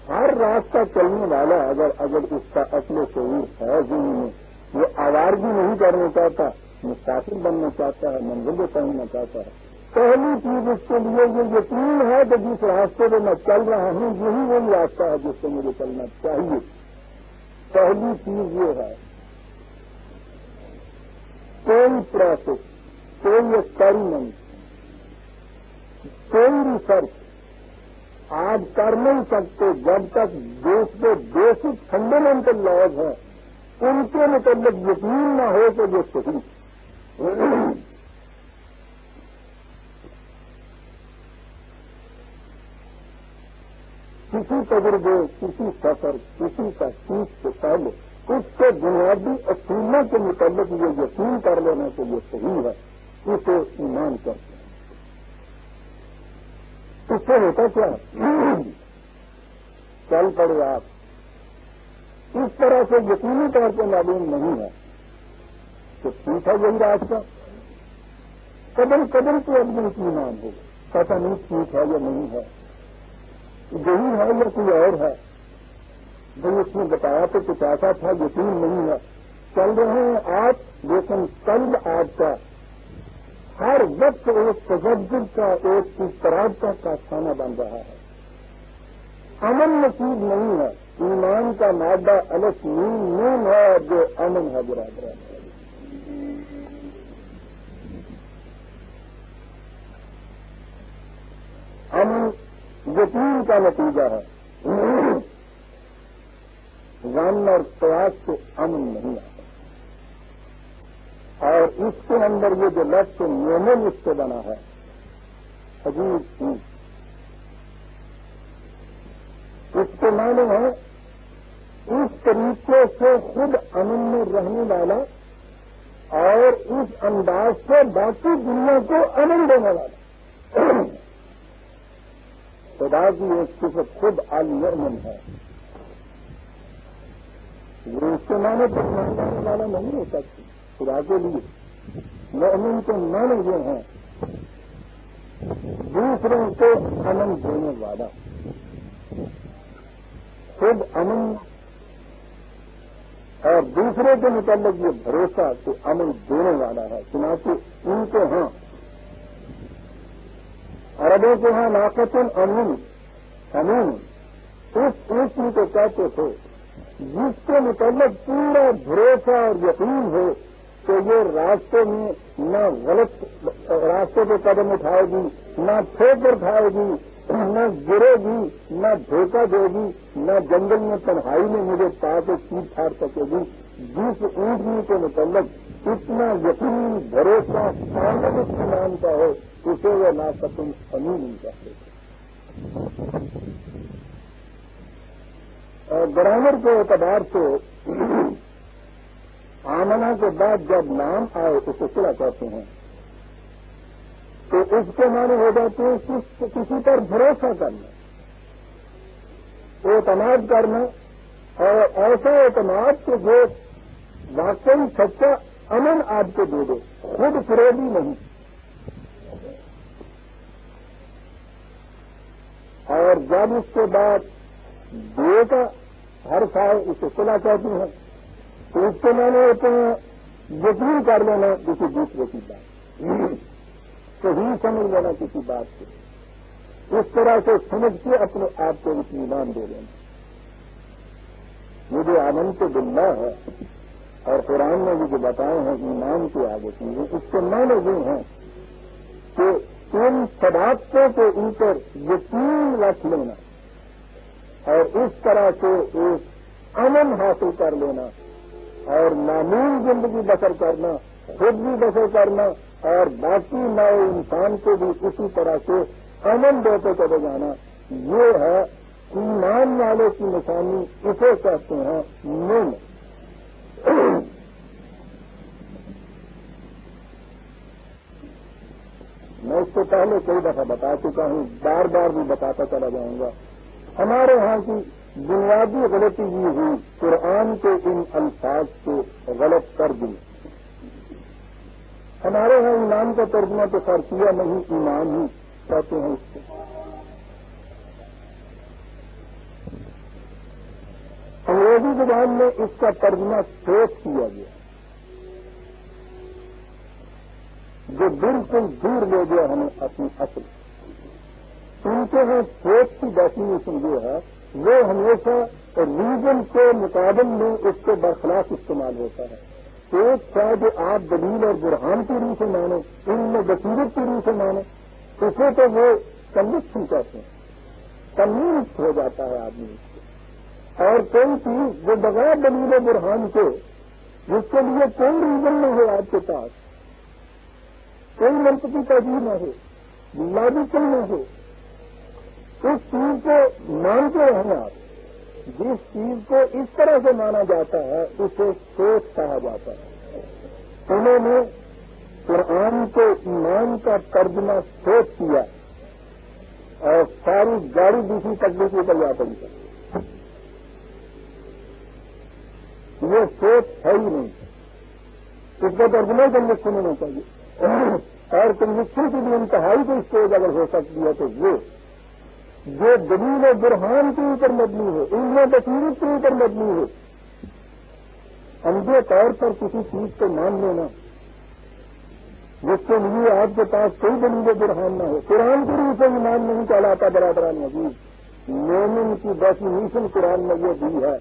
ہر راستہ چلنے والا اگر اس کا اصل شعور ہے ذہن میں، وہ آوارگی نہیں کرنا چاہتا، مسافر بننا چاہتا ہے، منزل کو پہنچنا چاہتا ہے. پہلی چیز اس کے لیے یہ یقین ہے کہ جس راستے پہ میں چل رہا ہوں یہی وہی راستہ ہے جس سے مجھے چلنا چاہیے. پہلی چیز یہ ہے. کوئی پروسیس، کوئی ایکسپیریمنٹ، کوئی ریسرچ آج کر نہیں سکتے جب تک جو بیسک فنڈامنٹل لاز ہیں ان کے متعلق یقین نہ ہو کہ یہ صحیح. کسی تجربے، کسی سفر، کسی تحقیق سے پہلے اس کے بنیادی اصولوں کے متعلق یہ یقین کر لینا کہ یہ صحیح ہے، اسے ایمان کرتے ہیں. اس سے ہوتا کیا؟ چل پڑے آپ اس طرح سے یقینی طور پہ معلوم نہیں ہے کہ ٹھیک ہے یہی راستہ. قدم قدم پہ اپنے ایمان ہو، پتہ نہیں ٹھیک ہے یا نہیں ہے، یہی ہے یا کوئی اور ہے. جو اس نے بتایا تو کچھ ایسا تھا، یقین نہیں ہے. چل رہے ہیں آپ، لیکن قلب آپ کا ہر وقت ایک تجدد کا، ایک اضطراب کا کھانا بن رہا ہے. امن نصیب نہیں ہے. ایمان کا مادہ الف نون ہے جو امن ہے برادر. امن یقین کا نتیجہ ہے. ظن اور قیاس سے امن نہیں آتا. اور اس کے اندر یہ جو لفظ مومن اس سے بنا ہے، عجیب چیز. اس کے معنی ہے اس طریقے سے خود امن میں رہنے والا اور اس انداز سے باقی دنیا کو امن دینے والا. خدا کی ایک صفت خود المؤمن ہے. یہ اس کے معنی پر ماننے والا نہیں ہو سکتی. خدا کے لیے مومن کے معنی یہ ہیں دوسروں کو امن دینے والا، خود امن اور دوسرے کے متعلق یہ بھروسہ کہ امن دینے والا ہے. چنانچہ ان کے ہاں، عربوں کے ہاں ناقتن امن اس اونچی کو کہتے تھے جس کے متعلق پورا بھروسہ اور یقین ہو کہ یہ راستے میں نہ غلط راستے پہ قدم اٹھائے گی، نہ ٹھوکر کھائے گی، نہ گرے گی، نہ دھوکہ دے گی، نہ جنگل میں تنہائی میں مجھے پا کے چیز پھاڑ سکے گی. جس اونٹنی کے متعلق اتنا یقین بھروسہ کامل اطمینان کا ہو اسے وہ ناقتن امین کہتے تھے. اور گرامر کے اعتبار سے آمنا کے بعد جب نام آئے اسے صلہ کہتے ہیں، تو اس کے معنی ہو جاتے ہیں کسی پر بھروسہ کرنا، اعتماد کرنا، اور ایسا اعتماد کہ جو واقعی سچا امن آپ کو دے دے، خود فریبی نہیں. اور جب اس کے بعد دے کا حرف آئے اسے صلہ کہتے ہیں، تو اس کے معنی ہوتے ہیں یقین کر لینا کسی دوسرے کی بات، صحیح سمجھ لینا کسی بات سے، اس طرح سے سمجھ کے اپنے آپ کو اطمینان دے لینا. مجھے آمنت باللہ ہے اور قرآن نے جو بتائے ہیں ایمان کے آگے چیزیں، اس کے معنی یہ ہیں کہ ان صداقتوں کے اوپر یقین رکھ لینا اور اس طرح سے ایک امن حاصل کر لینا اور معمول زندگی بسر کرنا، خود بھی بسر کرنا اور باقی نئے انسان کو بھی اسی طرح سے امن دیتے چلے جانا، یہ ہے ایمان والے کی نشانی، اسے کہتے ہیں مومن۔ میں اس سے پہلے کئی دفعہ بتا چکا ہوں، بار بار بھی بتاتا چلا جاؤں گا۔ ہمارے ہاں کی بنیادی غلطی یہ ہوئی قرآن کے ان الفاظ کو غلط ترجمہ۔ ہمارے ہاں ایمان کا ترجمہ تو فرقیہ نہیں، ایمان ہی کہتے ہیں اس کو۔ انگریزی زبان میں اس کا ترجمہ فیتھ کیا گیا، جو بالکل دور لے گیا ہمیں اپنی اصل۔ ان کے ہاں فیتھ کی ڈیفینیشن یہ ہے، وہ ہمیشہ ریزن کے مقابل میں اس کے برخلاف استعمال ہوتا ہے۔ فیتھ کا جو آپ دلیل اور برہان کی روح سے مانو، ان میں بصیرت کی روح سے مانو، اسے تو وہ کنوکشن کہتے ہیں، کنوینس ہو جاتا ہے آدمی اس سے۔ اور کوئی چیز جو بغیر دلیل برہان کے، جس کے لیے کوئی ریزن نہ ہو آپ کے پاس، کوئی منطقی ترجیح نہ ہو، لاجیکل نہ ہو، اس چیز کو مانتے رہنا، جس چیز کو اس طرح سے مانا جاتا ہے اسے سوچ کہا جاتا ہے۔ انہوں نے قرآن کے ایمان کا ترجمہ سوچ کیا اور ساری گاڑی دوسری تکلیف پر جا پڑی ہے۔ یہ سوچ ہے ہی نہیں، اس کا ترجمہ کنوکشن ہونا چاہیے، اور کنوکشن کی بھی انتہائی کو اسٹیج اگر ہو سکتی ہے تو وہ جو دلیل و برہان کے اوپر مبنی ہو، علم و بصیرت کے اوپر مبنی ہو۔ اندھے طور پر کسی چیز کو مان لینا جس کے لیے آپ کے پاس کوئی دلیل و برہان نہ ہو، قرآن کی روح سے ایمان نہیں کہلاتا۔ برادران عزیز، مومن کی ڈیفینیشن قرآن میں یہ دی ہے،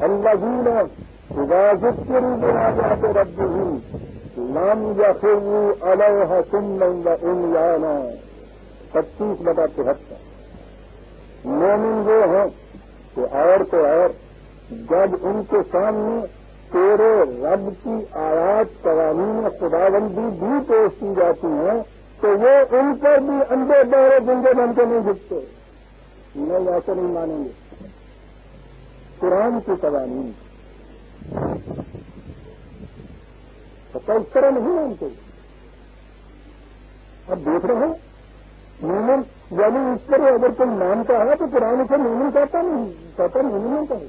الذین اذا ذکروا بآیات ربہم لم یخروا علیہا صما وعمیانا، 25/73۔ مومن وہ ہیں کہ اور تو اور جب ان کے سامنے تیرے رب کی آیات قوانین خداوندی بھی پیش کی جاتی ہیں تو وہ ان پر بھی اندھے بہرے گنگے بن کے نہیں جھکتے، نہیں ایسے نہیں مانیں گے۔ قرآن کی قوانین تو اس طرح نہیں مانتے۔ اب دیکھ رہے ہیں مومن، یعنی اس طرح اگر کوئی مانتا ہے تو قرآن اسے مومن کہتا نہیں، کہتا مومن نہیں کہے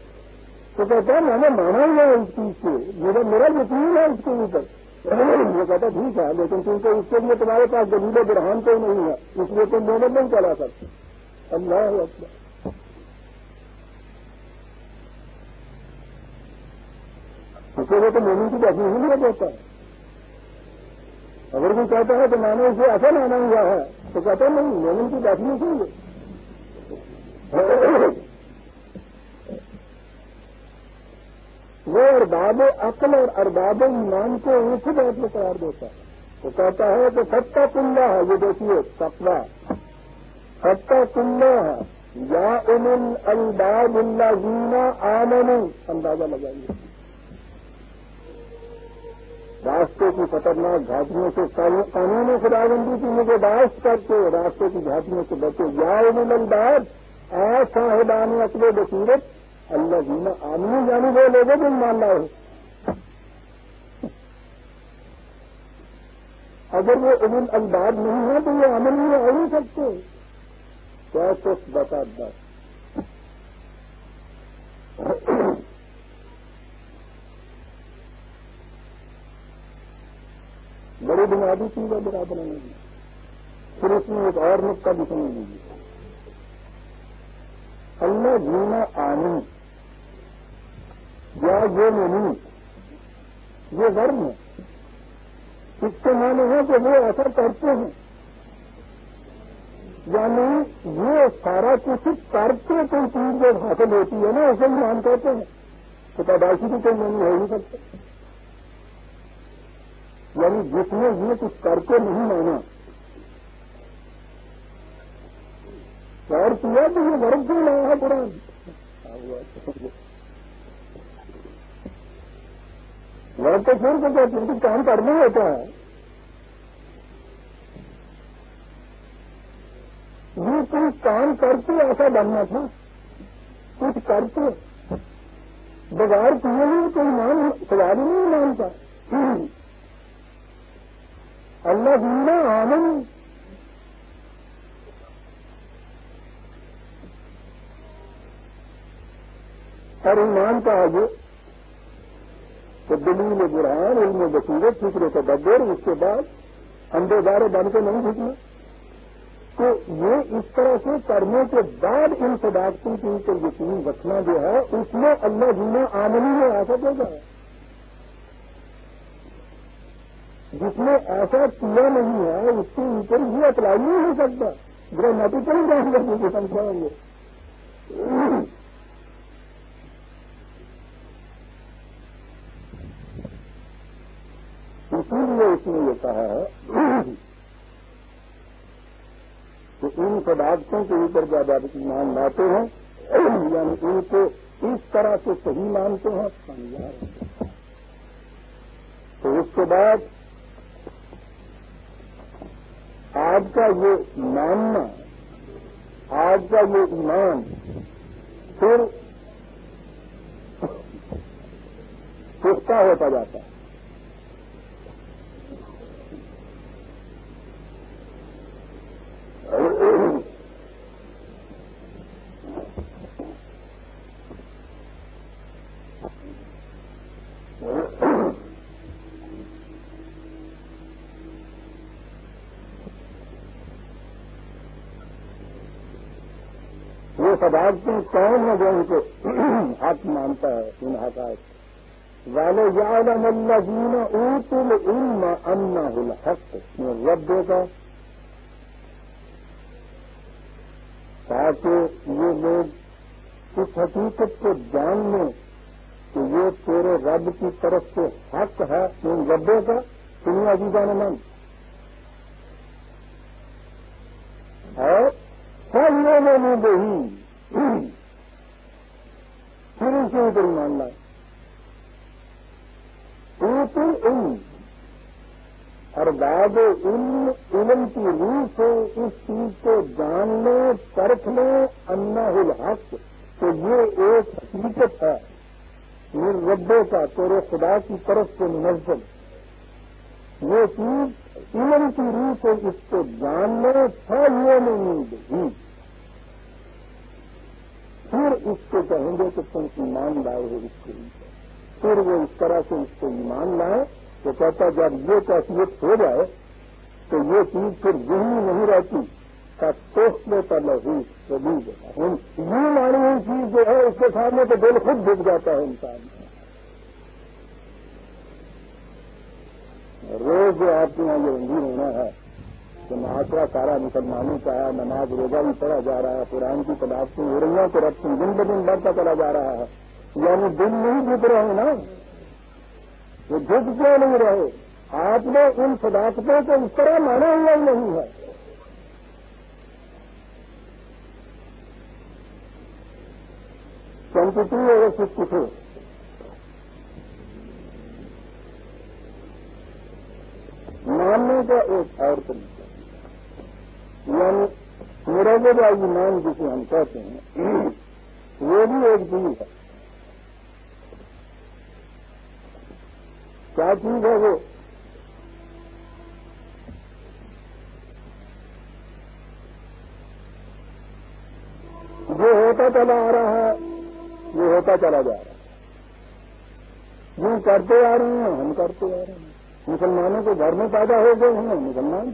تو کہتا ہے میں نے مانا ہوا ہے اس چیز سے، میرا یقین ہے اس کے اوپر۔ وہ کہتا ٹھیک ہے، لیکن کیونکہ اس کے لیے تمہارے پاس دلیل برہان کوئی نہیں ہے، اس لیے تم مومن نہیں چلا سکتے۔ اللہ اکبر۔ اس کے لیے تو مومن کی ڈیفینیشن نہیں دیتا ہے۔ اگر کوئی کہتا ہے تو میں نے اسے ایسا مانا ہوا ہے تو کہتا نہیں، مومن کی ڈیفینیشن ہے۔ وہ ارباب عقل اور ارباب ایمان کو ایک ہی بات میں قرار دیتا ہے۔ وہ کہتا ہے کہ فتق اللہ ہے، یہ دیکھیے تقویٰ، فتق اللہ ہے یا اولو الالباب الذین آمنوا، اندازہ لگائیے۔ راستے کی خطرناک گھاٹیوں سے قانون خداوندی کی نگہداشت کر کے راستے کی گھاٹیوں سے بچے۔ یا اولو الالباب، اے صاحبان عقل و بصیرت، الذین آمنوا، یعنی وہ لوگوں جو مان لائے ہو۔ اگر وہ اولو الالباب نہیں ہے تو یہ عمل میں آ نہیں سکتے۔ کیسے بتا دس بڑی بنیادی چیز ہے برابر نہیں۔ پھر اس میں ایک اور نقطہ بھی سمجھ لیجیے، اللہ جینا آمین یا یہ نہیں، یہ ورم ہے۔ اس کے معنی ہے کہ وہ ایسا کرتے ہیں، یعنی یہ سارا کچھ کرتے کوئی چیز جو حاصل ہوتی ہے نا اسے ایمان کہتے ہیں۔ تو پیدائشی بھی کوئی معنی ہو نہیں سکتا، یعنی جس نے یہ کچھ کر کے نہیں مانا اور کیا تو یہ غرض سے لایا ہے قرآن۔ وہ تو پھر کو کہتے ہیں کہ کام کرنا ہوتا ہے. یہ کوئی کام کرتے ایسا بننا تھا، کچھ کرتے بغیر کیے نہیں کوئی مان سوال ہی نہیں مانتا. اللہ زندہ آمن اور ایمان کا آگے تو دلیل برہان علم بصیرت فکر تدبر، اس کے بعد اندھے دارے بن کے نہیں جھکنا. تو یہ اس طرح سے کرنے کے بعد ان صداقتوں کے اوپر یقین رکھنا جو ہے اس میں اللہ جینا آمنی میں آ سکے گا. جس نے ایسا کیا نہیں ہے اس کے اوپر یہ اپلائی نہیں ہو سکتا. گرامیٹیکل جان کرنے کی سمجھائیں گے. اسی لیے اس نے یہ کہا ہے کہ ان صداقتوں کے اوپر جب آپ ایمان لاتے ہیں یعنی ان کو اس طرح سے صحیح مانتے ہیں تو اس کے بعد آج کا یہ ماننا، آج کا یہ ایمان پھر پختہ ہوتا جاتا ہے. وہ صداقتیں کون ہے جو ان کو حق مانتا ہے ان حقائق. وَلَيَعْلَمَ الَّذِينَ أُوتُوا الْعِلْمَ أَنَّهُ الْحَقُّ من ربك، تاکہ یہ لوگ اس حقیقت کو جان لیں کہ یہ تیرے رب کی طرف سے حق ہے. من ربك تمہیں عزیزان من اور سب نے وہی پھر اس کے اوپر مان لائے. علم اور بعد علم کی روح سے اس چیز کو جاننے پرکھنے انہ الحق تو یہ ایک حقیقت ہے من ربے کا تیرے خدا کی طرف سے منظم. یہ چیز علم کی روح سے اس کو جاننے چاہیے نہیں. پھر اس کو کہیں گے کہ تم ایمان لائے ہو اس کے اوپر. پھر وہ اس طرح سے اس کو ایمان لائے تو کہتا جب یہ کیفیت ہو جائے تو یہ چیز پھر ذہنی نہیں رہتی. کا لہو کبھی یہ مانی ہوئی چیز جو ہے اس کے سامنے تو دل خود جھک جاتا ہے انسان. روز جو آپ کے یہاں یہ رنگین ہونا ہے کہ معاشرہ سارا مسلمانوں کا ہے، نماز روزہ بھی پڑھا جا رہا ہے، قرآن کی تلاش ہو رہی ہیں تو رب دن بدن بڑھتا چلا جا رہا ہے. یعنی دل نہیں جھک رہے نا، وہ جھک کیوں نہیں رہے؟ آپ نے ان صداقتوں کو اس طرح مانا ہوا ہی نہیں ہے. کمپیوٹر اور سب کچھ ماننے کا ایک اور طریقہ یعنی میرا جو ایمان جسے ہم کہتے ہیں وہ بھی ایک چیز ہے. کیا چیز ہے وہ؟ جو ہوتا چلا آ رہا ہے وہ ہوتا چلا جا رہا ہے. جو کرتے آ رہے ہیں ہم کرتے آ رہے ہیں. مسلمانوں کے گھر میں پیدا ہو گئے ہیں مسلمان.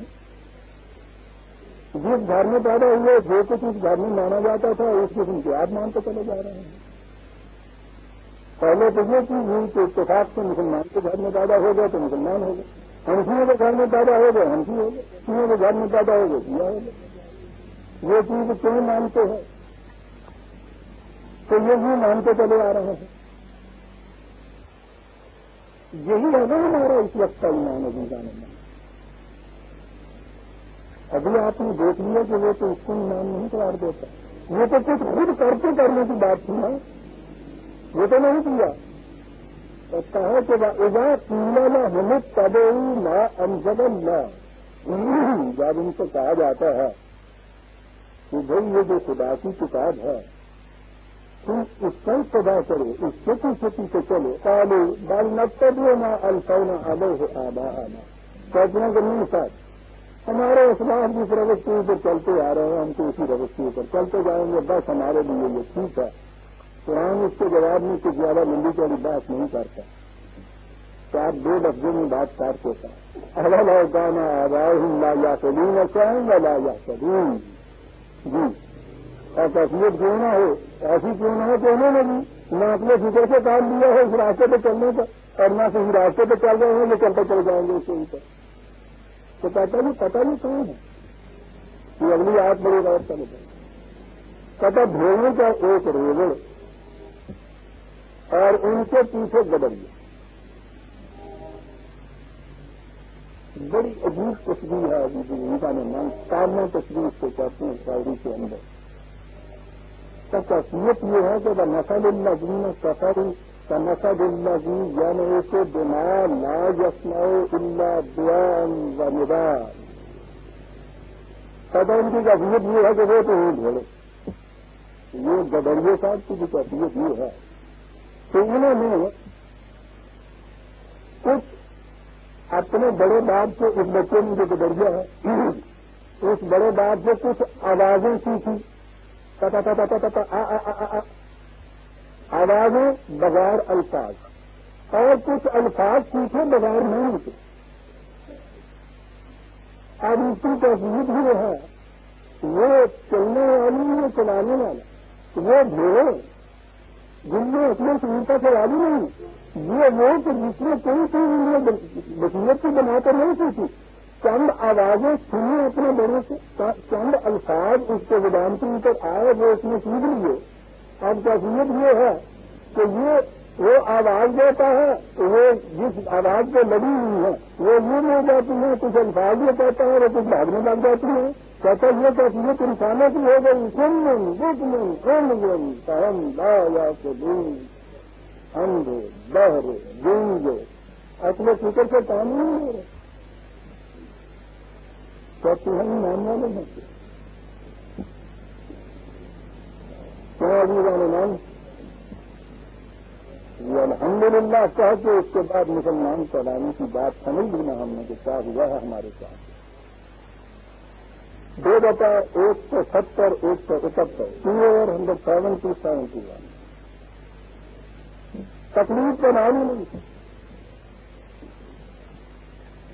جس گھر میں پیدا ہوئے جو کچھ اس گھر میں مانا جاتا تھا اس قسم کے آپ مانتے چلے جا رہے ہیں. پہلے تو یہ چیز ہوئی کہ اتفاق سے مسلمان کے گھر میں پیدا ہو گئے تو مسلمان ہو گئے، ہنسیوں کے گھر میں پیدا ہو گئے ہنسی ہو گئے، سیوں کے گھر میں پیدا ہو گئے سیا ہو گئے. یہ چیز کیوں مانتے ہیں؟ تو یہ بھی مانتے چلے آ رہے ہیں. یہی ہے نا ہمارا اس وقت کا ایمان ابھی جانے میں. ابھی آپ نے دیکھ لیا کہ وہ تو اس کو ایمان نہیں قرار دیتا. یہ تو کچھ خود کرتے کرنے کی بات تھی نا، وہ تو نہیں کیا. کہا کہ اذا قیل لهم اتبعوا ما انزل اللہ، جب ان سے کہا جاتا ہے کہ بھائی یہ جو خدا کی کتاب ہے تم اس کا اتباع کرو، اس کے پیچھے پیچھے چلو، قالوا بل نتبع ما الفینا علیہ آباءنا، کہتے ہیں کہ نہیں صاحب ہمارے اسلام جس روش کے اوپر چلتے آ رہے ہیں ہم تو اسی روش کے اوپر چلتے جائیں گے، بس ہمارے لیے یہ ٹھیک ہے۔ قرآن اس کے جواب میں کچھ زیادہ لمبی چوڑی بات نہیں کرتا، چار دو لفظوں میں بات کر دیتا ہے، اولو کان آباؤہم لا یعقلون شیئا ولا یہتدون۔ جی، اور کیفیت کیوں نہ ہو، ایسی کیوں نہ ہو کہ انہوں نے بھی نہ اپنے فکر سے کام لیا ہے اس راستے پہ چلنے کا، اور نہ کسی راستے پہ چل رہے ہیں جو چلتے چلے جائیں گے اس کے اوپر، تو پتہ نہیں کون ہے۔ یہ اگلی آیت بڑی غور چلے جائے، کہتا بھیڑوں کا ایک ریوڑ اور ان کے پیچھے گدڑیے، بڑی عجیب تصویر ہے ان کا نام کاموں تصویر سے کہتے ہیں شاعری کے اندر۔ کیفیت یہ ہے کہ نسل الذین کفروا کمثل الذی ینعق بما لا یسمع الا دعاء و نداء۔ پتہ ان کی کیفیت یہ ہے کہ وہ تو نہیں بھیڑے، یہ گدڑیے صاحب کی بھی کیفیت یہ ہے کہ انہوں نے کچھ اپنے بڑے باپ سے، اس بچے میں جو گدڑیا ہے اس بڑے باپ سے کچھ آوازیں سیکھی، آوازیں بغیر الفاظ، اور کچھ الفاظ سیکھے بغیر نہیں کے۔ اب اس کی کیفیت بھی ہے، وہ چلنے والی وہ چلانے والا، وہ بھیڑے جن میں اتنے سنتا چلالی نہیں، یہ وہ کہ جس میں کوئی چیز بصیرت سے بنا کر نہیں سیکھی، چند آوازیں سنی اپنے بڑے سے، چند الفاظ اس کے زبان کے اوپر آئے وہ اس میں سیکھ لیے۔ اب کیفیت یہ ہے کہ وہ آواز دیتا ہے، وہ جس آواز پہ لگی ہوئی ہے وہ یہ مل جاتی ہے، کچھ الفاظ یہ کہتا ہے وہ کچھ بھاگنے لگ جاتی ہیں۔ کہتا یہ کیفیت انسانوں کی ہو گئی، سنن بکمن عمین فہم لا یعقلون، اندھے بہرے گونگے، اپنے فکر سے کام نہیں ہو رہے، کہتے ہیں ایمان والے ہیں کیا عزیزان؟ یہ الحمدللہ کہہ کے اس کے بعد مسلمان کہلانے کی بات سمجھ لینا ہم نے کہ کیا ہوا ہے ہمارے ساتھ۔ 2/170 171 2/171 تکلیف کا نام ہی نہیں،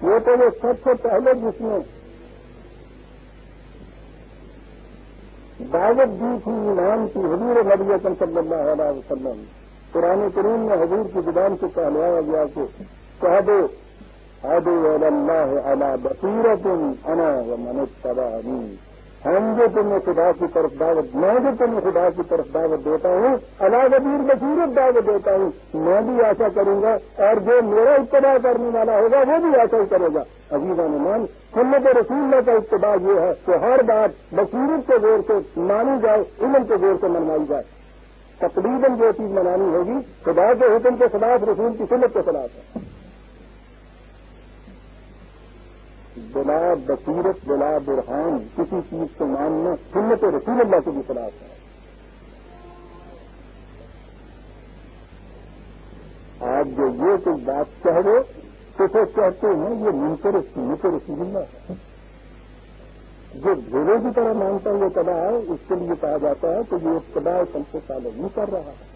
یہ تو وہ سب سے پہلے جس نے دعوت دی تھی ایمان کی، حضور نبی اکرم صلی اللہ علیہ وسلم، قرآن کریم میں حضور کی زبان سے کہلایا گیا کہ کہہ دو ادعو الی اللہ علی بصیرۃ انا ومن اتبعنی، ہم جو تمہیں خدا کی طرف دعوت، میں جو تمہیں خدا کی طرف دعوت دیتا ہوں علی غیر بصیرت دعوت دیتا ہوں، میں بھی ایسا کروں گا اور جو میرا اتباع کرنے والا ہوگا وہ بھی ایسا ہی کرے گا۔ عزیزان ایمان، سنت رسول اللہ کا اتباع یہ ہے کہ ہر بات بصیرت کے زور سے مانی جائے، علم کے زور سے منوائی جائے۔ تقریباً جو چیز منانی ہوگی خدا کے حکم کے خلاف، رسول کی سنت کے خلاف ہے۔ بلا بصیرت بلا برہان کسی چیز کو ماننا سنت رسول اللہ کے بھی خلاف ہے۔ آپ جو یہ کوئی بات کہہ دو تو کہتے ہیں یہ منکر سنت رسول اللہ ہے، جو بھیڑے کی طرح مانتا ہوا اتباع ہے اس کے لیے کہا جاتا ہے کہ یہ اتباع سب سے تعلق نہیں کر رہا ہے۔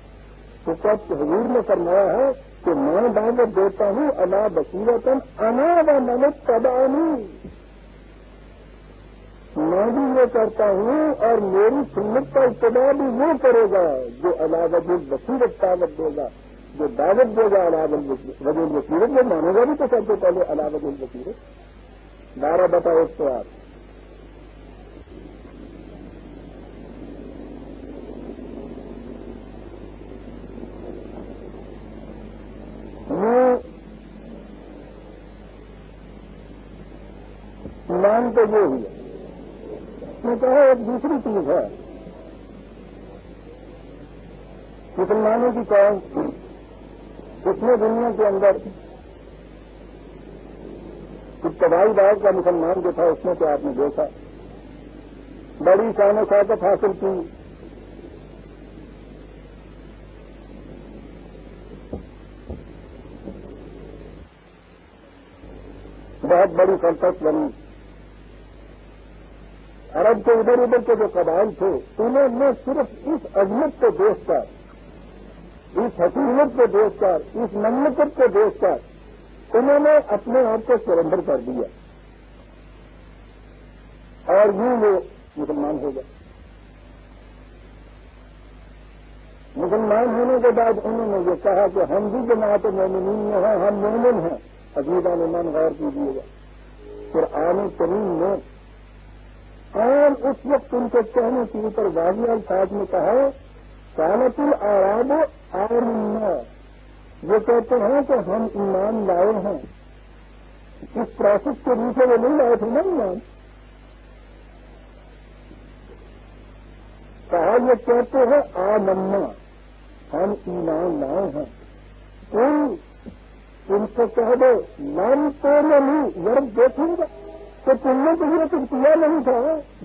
تو سب حضور نے فرمایا ہے کہ میں دعوت دیتا ہوں علی بصیرۃ انا ومن اتبعنی، میں بھی یہ کرتا ہوں اور میری سنت کا اتباع بھی وہ کرے گا جو علی وجہ بصیرت دعوت دے گا، جو دعوت دے گا علی وجہ بصیرت، وہ مانے گا بھی تو سب سے پہلے علی وجہ بصیرت۔ 12/108 ایمان تو یہ ہی ہے، اس نے کہا ایک دوسری چیز ہے، مسلمانوں کی قوم اس میں دنیا کے اندر ابتدائی دور کا مسلمان جو تھا اس میں تو آپ نے دیکھا بڑی شان و شوکت حاصل کی، بہت بڑی سلطنت بنی۔ عرب کے ادھر ادھر کے جو قبائل تھے انہوں نے صرف اس عظمت کو دیکھ کر، اس حکومت کو دیکھ کر، اس مملکت کو دیکھ کر انہوں نے اپنے آپ کو سرنڈر کر دیا اور یوں وہ مسلمان ہو گئے۔ مسلمان ہونے کے بعد انہوں نے یہ کہا کہ ہم بھی جماعت مومنین میں ہیں، ہم مومن ہیں۔ عزیزان ایمان غور کیجیے گا، قرآن کریم نے عام اس وقت ان کے کہنے کے اوپر واضح الفاظ میں کہا کانت الاعراب آمنا، وہ کہتے ہیں کہ ہم ایمان لائے ہیں۔ اس پروسیس کے نیچے وہ نہیں لائے تھے نا ایمان، کہا یہ کہتے ہیں آمنا، ہم ایمان لائے ہیں۔ ان سے کہہ دو نام تو نہیں ورب دیکھیں گا کہ تم نے تو یہ کچھ کیا نہیں تھا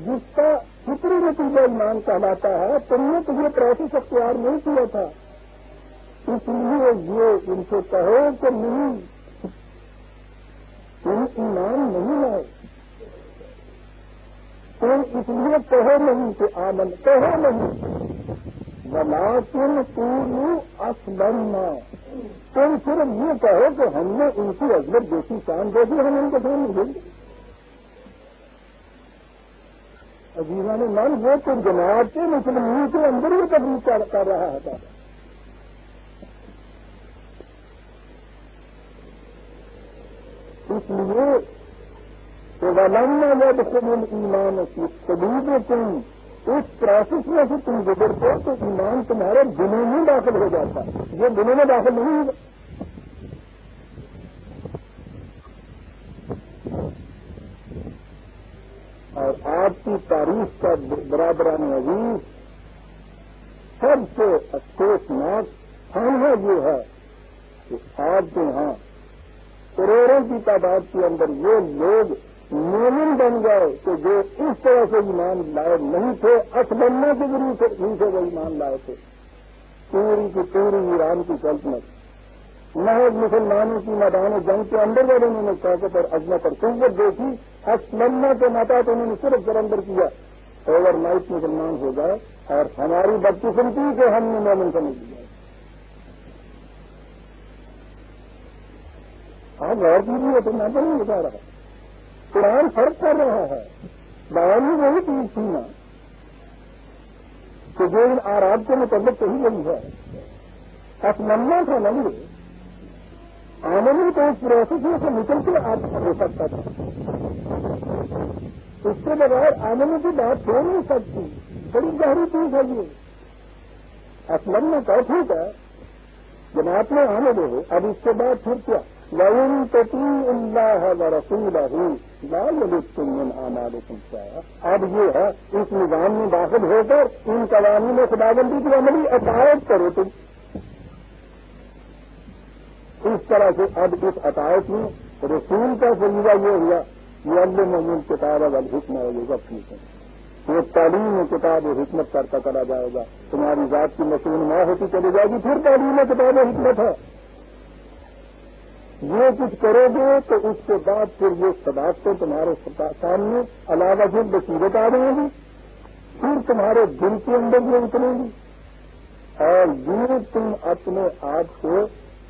جس کا فطری نتیجہ ایمان کہلاتا ہے، تم نے تو یہ پروسیس اختیار نہیں کیا تھا، اس لیے یہ ان سے کہو کہ نہیں تم ایمان نہیں لائے، تم اس لیے کہو نہیں کہ آمن، کہو نہیں ولیکن قولوا اسلمنا، تم صرف یہ کہو کہ ہم نے ان کی عظمت دیکھی، شان دیکھی، ہم ان کے سامنے بھول گئے۔ عزیزان من وہ تو جماعت کے مسلمانوں کے اندر ہی تبلیغ کر رہا تھا۔ اس لیے کہ وَلَمَّا يَدْخُلُ الْإِيمَانُ فِي قُلُوبِكُمْ، اس پروسیس میں سے تم گزرتے تو ایمان تمہارے دلوں میں داخل ہو جاتا ہے، یہ دلوں میں داخل نہیں ہوگا۔ اور آپ کی تاریخ کا برادران عزیز سب سے افسوسناک خانہ یہ ہے کہ آپ کے یہاں کروڑوں کی تعداد کے اندر وہ لوگ مومن بن گئے کہ جو اس طرح سے ایمان لائے نہیں تھے، اسلمہ کے ذریعے سے وہ ایمان لائے تھے۔ پوری کی پوری ایران کی سلطنت محض مسلمانوں کی میدان جنگ کے اندر جب انہوں نے طاقت اور عظمت اور قوت دیکھی، اسلمہ کے ناطا تو انہوں نے صرف سرنڈر کیا، اوور نائٹ مسلمان ہو گئے اور ہماری بدقسمتی سے ہم نے مومن سمجھ لیا۔ آپ غور کیجیے تو میں تو نہیں بتا رہا، قرآن فرق کر رہا ہے، بیان میں وہی چیز تھی نا کہ جو ان آراب کے متعلق کہی گئی ہے، اسلمہ تھا نا یہ آمنی تو اس پروسیس میں سے نکل کے آپ ہو سکتا تھا، اس کے بغیر آمنی کی بات ہو نہیں سکتی، بڑی گہری چیز ہے یہ۔ اسلمہ کا ٹھیک ہے جماعت میں آنے دو، اب اس کے بعد پھر کیا وَإِن تُطِيعُوا اللَّهَ وَرَسُولَهُ لَا يَلِدْكُم مِّنْ أَعْمَالِكُمْ شَيْئًا۔ اب یہ ہے اس نظام میں داخل ہو کر ان قوانین خداوندی کی عملی اطاعت کرو تم، اس طرح سے اب اس اطاعت میں رسول کا فریضہ یہ ہوا يُعَلِّمُهُمُ الْكِتَابَ وَالْحِكْمَةَ وَيُزَكِّيهِمْ، وہ تعلیم کتاب و حکمت کرتا چلا جائے گا، تمہاری ذات کی نشوونما ہوتی چلی جائے گی، پھر تعلیم کتاب و حکمت ہے۔ یہ کچھ کرو گے تو اس کے بعد پھر یہ صداقتیں تمہارے سامنے علاوہ پھر بصیرت آ رہی گی، پھر تمہارے دل کے اندر یہ اترے گی اور یہ تم اپنے آپ کو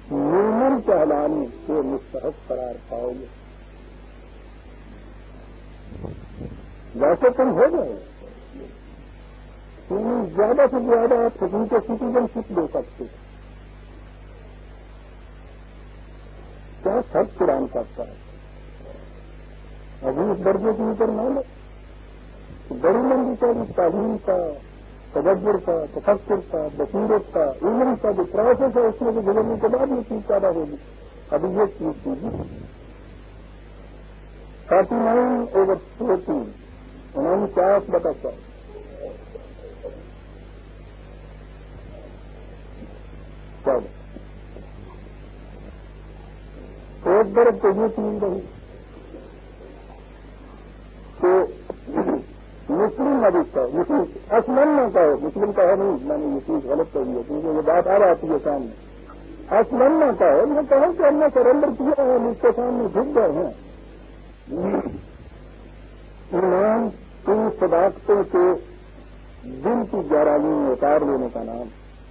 مومن کہلانے کے مستحق قرار پاؤ گے۔ ویسے تم ہو گئے، تم زیادہ سے زیادہ آپ حقیقت سٹیزن شپ دے سکتے ہیں، کیا سب قرآن کرتا ہے۔ ابھی اس درجے کے اوپر نہ لو، بڑی لمبی چوڑی تعلیم کا، تدبر کا، تفکر کا، بصیرت کا، علم کا جو پروسیس ہے اس میں سے گزرنے کے بعد یہ چیز پیدا ہوگی۔ ابھی یہ چیز کیجیے 39/14 49/100 چلو ایک طرف تو یہ چیز رہی تو مسلم ابھی مسلم اسلم نہ کہو، مسلم کہو نہیں، میں نے یہ چیز غلط کہی ہے کیونکہ یہ بات آ آتی ہے سامنے، اسلم نہ کہو، یہ کہو کہ ہم نے سرنڈر کیا ہے، ہم اس کے سامنے جھک گئے ہیں۔ ایمان ان صداقتوں کے دل کی گہرائی میں اتار لینے کا نام،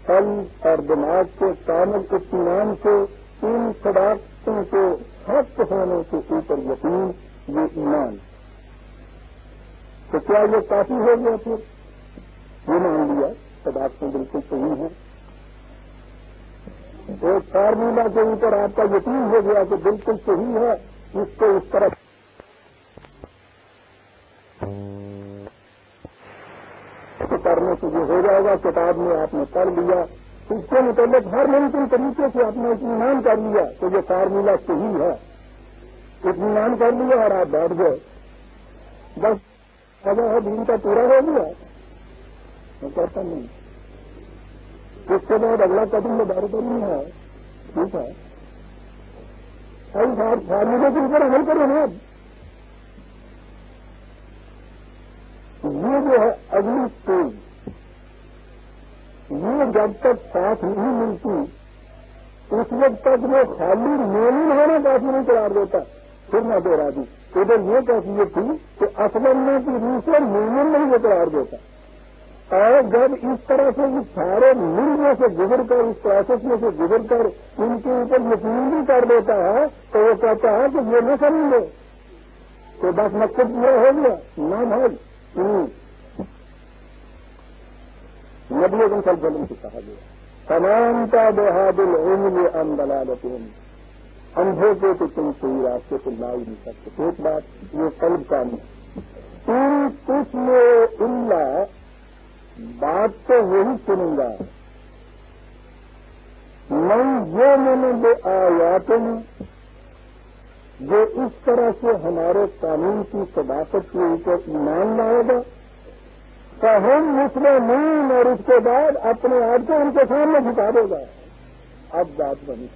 قلب اور دماغ کے کامل اطمینان سے ان صداقتوں کے حق ہونے کے اوپر یقین، یہ ایمان۔ تو کیا یہ کافی ہو گیا؟ پھر یہ مان لیا صداقتیں بالکل صحیح ہیں، ایک فارمولہ کے اوپر آپ کا یقین ہو گیا کہ بالکل صحیح ہے، اس کو اس طرح کرنے سے یہ ہو جائے گا، کتاب میں آپ نے پڑھ لیا، اس کے متعلق ہر ممکن طریقے سے آپ نے اطمینان کر لیا تو یہ فارمولہ صحیح ہے، اطمینان کر لیا اور آپ بیٹھ گئے، بس اگر ہے دین کا پورا ہو گیا۔ میں کہتا نہیں، اس کے بعد اگلا قدم دار کرنی ہے، ٹھیک ہے، فارمولے کے اوپر عمل کرو نا۔ یہ جو ہے اگلی اسٹیج، یہ جب تک ساتھ نہیں ملتی اس وقت تک وہ خالی مومن ہونا کافی نہیں قرار دیتا، پھر نہ دے راضی۔ ادھر یہ کیفیت تھی کہ اسلم کی روح سے مومن نہیں وہ قرار دیتا، اور جب اس طرح سے اس سارے مل میں سے گزر کر، اس پروسیس میں سے گزر کر ان کے اوپر یقین بھی کر دیتا ہے تو وہ کہتا ہے کہ یہ نہ سمجھے تو بس مقصد پورا ہو گیا۔ نہ بھائی، نبی اعظم صلی اللہ علیہ وسلم سے کہا گیا تمام کا بہاد العلم ام دلالتہم، اندھے کو تو تم صحیح راستے سے لا ہی نہیں سکتے۔ ایک بات یہ قلب کا نہیں، کچھ میں اللہ بات تو وہی سنوں گا، میں نے بے آیاتن جو اس طرح سے ہمارے قانون کی صداقت کے اوپر ایمان لائے گا، فہم مسلمین، اور اس کے بعد اپنے آپ کو ان کے سامنے جھکا دے گا۔ اب بات بنی،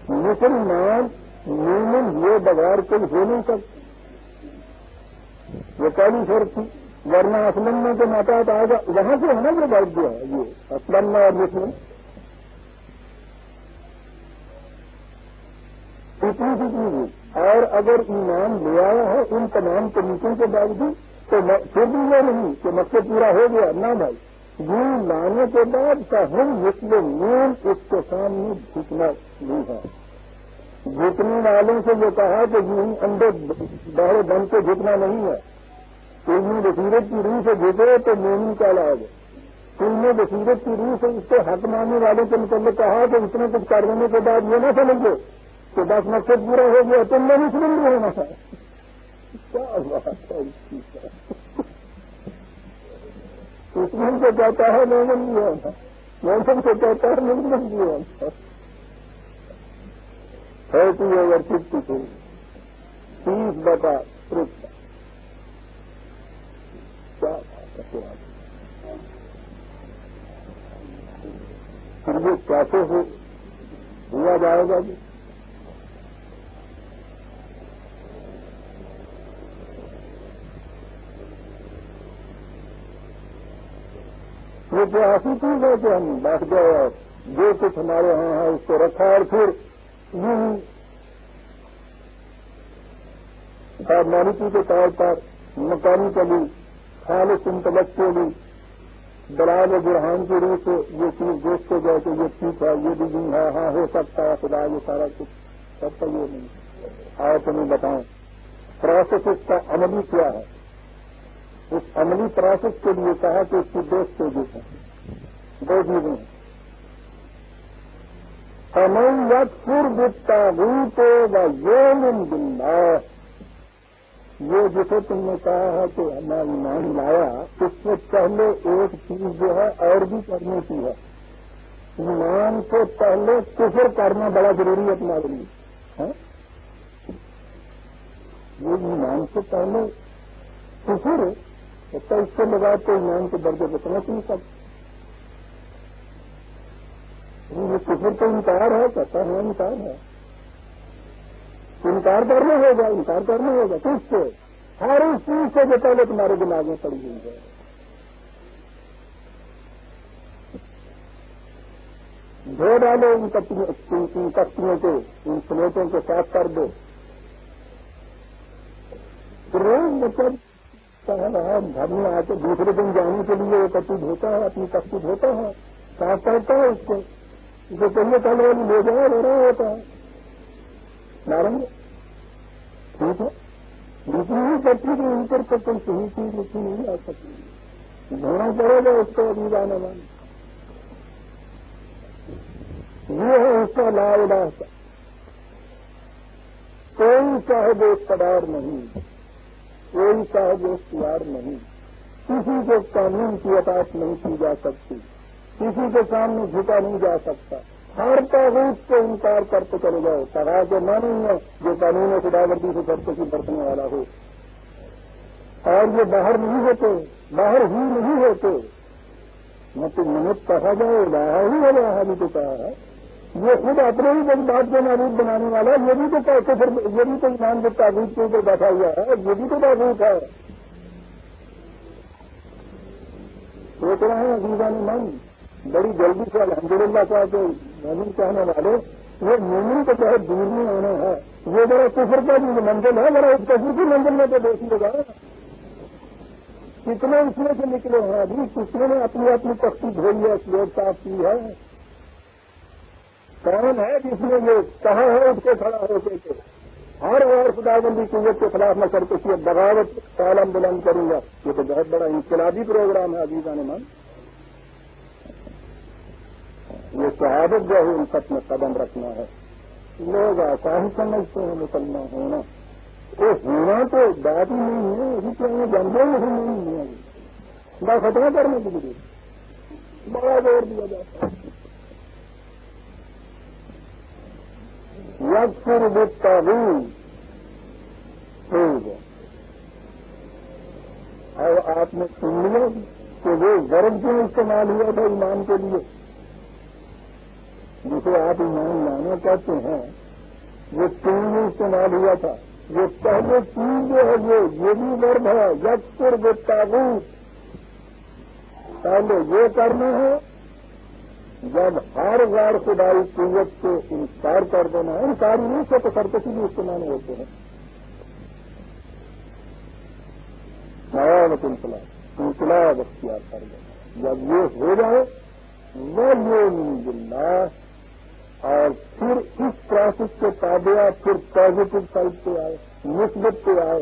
مسلمان مومن یہ بغیر کوئی ہو نہیں سکتا، یہ پہلی شرط تھی، ورنہ اسلم میں جو ماتحت آئے گا وہاں سے ہونا جو بات جو ہے یہ اسلم اور مسلم اتنی سی چیز ہے۔ اور اگر ایمان لے آیا ہے ان تمام طریقوں کے باوجود تو پھر بھی یہ نہیں کہ مقصد پورا ہو گیا، نہ بھائی، یہ لانے کے بعد ہم مسلم اس کے سامنے جھکنا نہیں ہے۔ جھکنے والوں سے یہ کہا کہ یوں اندر بہرے بن کے جھکنا نہیں ہے، علم بصیرت کی روح سے جھکے تو مومن کہلائے گا، علم بصیرت کی روح سے اس کو حق ماننے والوں کے متعلق کہا کہ اتنے کچھ کرنے کے بعد یہ نہ سمجھو کہ بس مقصد پورا ہو گیا تم نے مسلم بھی ہونا ہے۔ کیا بات ہے اس چیز کا، مسلم سے کہتا ہے مومن بھی ہونا، مومن سے کہتا ہے مسلم بھی ہونا، ہے کہ اوور 52 30/30 کیا بات ہے۔ پھر یہ کیسے ہوا جائے گا جی؟ یہ تو ایسی چیز ہے کہ ہم بیٹھ گئے اور جو کچھ ہمارے ہاں ہے اس کو رکھا اور پھر یوں فارمیلٹی کے طور پر مقامی کلی خالص انٹلیکچولی دلائل و برہان کی روح سے یہ چیز دیکھتے گئے کہ یہ ٹھیک ہے، یہ بھی نہیں ہے، ہاں ہو سکتا ہے خدا یہ سارا کچھ سب کا یہ نہیں آئے تمہیں بتائیں پروسیس اس کا عملی کیا ہے۔ اس عملی پروسیس کے لیے کہا کہ اس کی دو اسٹیجز ہیں، دو چیزیں ہیں، فمن یکفر بالطاغوت ویؤمن باللہ، یہ جسے تم نے کہا ہے کہ ہمیں ایمان لایا، اس سے پہلے ایک چیز جو ہے اور بھی کرنے کی ہے، ایمان سے پہلے کفر کرنا بڑا ضروری ہے تمہارے لیے، یہ ایمان سے پہلے کفر ہوتا، اس کے بغیر تو ایمان کے درجے کو پہنچ نہیں سکتا۔ یہ کفر تو انکار ہے، کہتا ہے انکار ہے، انکار کرنا ہوگا، انکار کرنا ہوگا کس سے؟ ہر اس چیز سے جو پہلے تمہارے دماغ میں پڑی ہوئی ہے. دھو ڈالو ان تختیوں کو، ان سلیٹوں کو صاف کر دو. روز مطلب گھر میں آ کے دوسرے دن جانے کے لیے وہ کٹی دھوتا ہے، اپنی تختی دھوتا ہے، صاف کرتا ہے اس کو، جو کہیے کل والی لے جائے رو رہا ہوتا ہے نارنگ. ٹھیک ہے، دوسری ہی کٹی کی اوپر پر کوئی صحیح چیز لکھی نہیں آ سکتی، دھونا پڑے گا اس کو ابھی جانے والا. یہ ہے اس کا لا الہ کا. کوئی صاحب اقتدار نہیں، کوئی صاحب اختیار نہیں، کسی کو قانون کی اطاعت نہیں کی جا سکتی، کسی کے سامنے جھکا نہیں جا سکتا. ہر طاغوت کو انکار کرتے چلے جاؤ. طغا کے معنی ہے جو قانون خداوندی سے سب کچھ برتنے والا ہو. اور یہ باہر نہیں ہوتے، باہر ہی نہیں ہوتے. مت کہا جائے باہر ہی ہے بھی تو کہا ہے. یہ خود اپنے ہی جذبات کو معبود بنانے والا، یہ بھی تو کہتے پھر یہ بھی تو ایمان کے تعبیر کے اوپر بیٹھا ہوا ہے، یہ بھی تو تعبیر ہے. سوچ رہے ہیں عزیزان من بڑی جلدی سے الحمدللہ کا کہ مومن کہنے والے وہ مومن کے تحت دور میں آنا ہے. یہ ذرا کفر کا جو منزل ہے، ذرا اس کفر کی منزل میں تو دیکھیے گا کتنے اس میں سے نکلے ہیں. ابھی کتنے نے اپنی اپنی تختی دھوئی ہے، سلیٹ صاف کی ہے. کون ہے جس نے یہ کہا ہے اس کے کھڑا ہو کے ہر اور خداوندی قوت کے خلاف میں کر کے یہ بغاوت کا عالم بلند کروں گا؟ یہ تو بہت بڑا انقلابی پروگرام ہے عزیزان من. یہ شہادت جو ہے ان سب میں قدم رکھنا ہے. لوگ آسان سمجھتے ہیں مسلمان ہونا، وہ ہونا تو بات ہی نہیں ہے. اسی طرح جنگوں میں ہی نہیں ہے، بڑا ختم کرنے کے لیے بڑا زور دیا جاتا ہے. یکفر بالطاغوت ٹھیک ہے. اور آپ نے سن لیا کہ وہ ضرب کیوں استعمال ہوا تھا ایمان کے لیے، جسے آپ ایمان لانا چاہتے ہیں، وہ تین استعمال ہوا تھا. یہ پہلے تین جو ہے یہ بھی ورب ہے یکفر بالطاغوت. پہلے یہ کرنا ہے جب ہر غیر خدائی قوت سے انکار کر دینا ہے. انکار نہیں سے تو سرکشی بھی استعمال ہوتے ہیں. انقلاب اختیار کر دینا. جب یہ ہو جائے وہ باللہ، اور پھر اس پروسیس کے تابع پھر پازیٹو سائڈ پہ آئے، مثبت پہ آئے،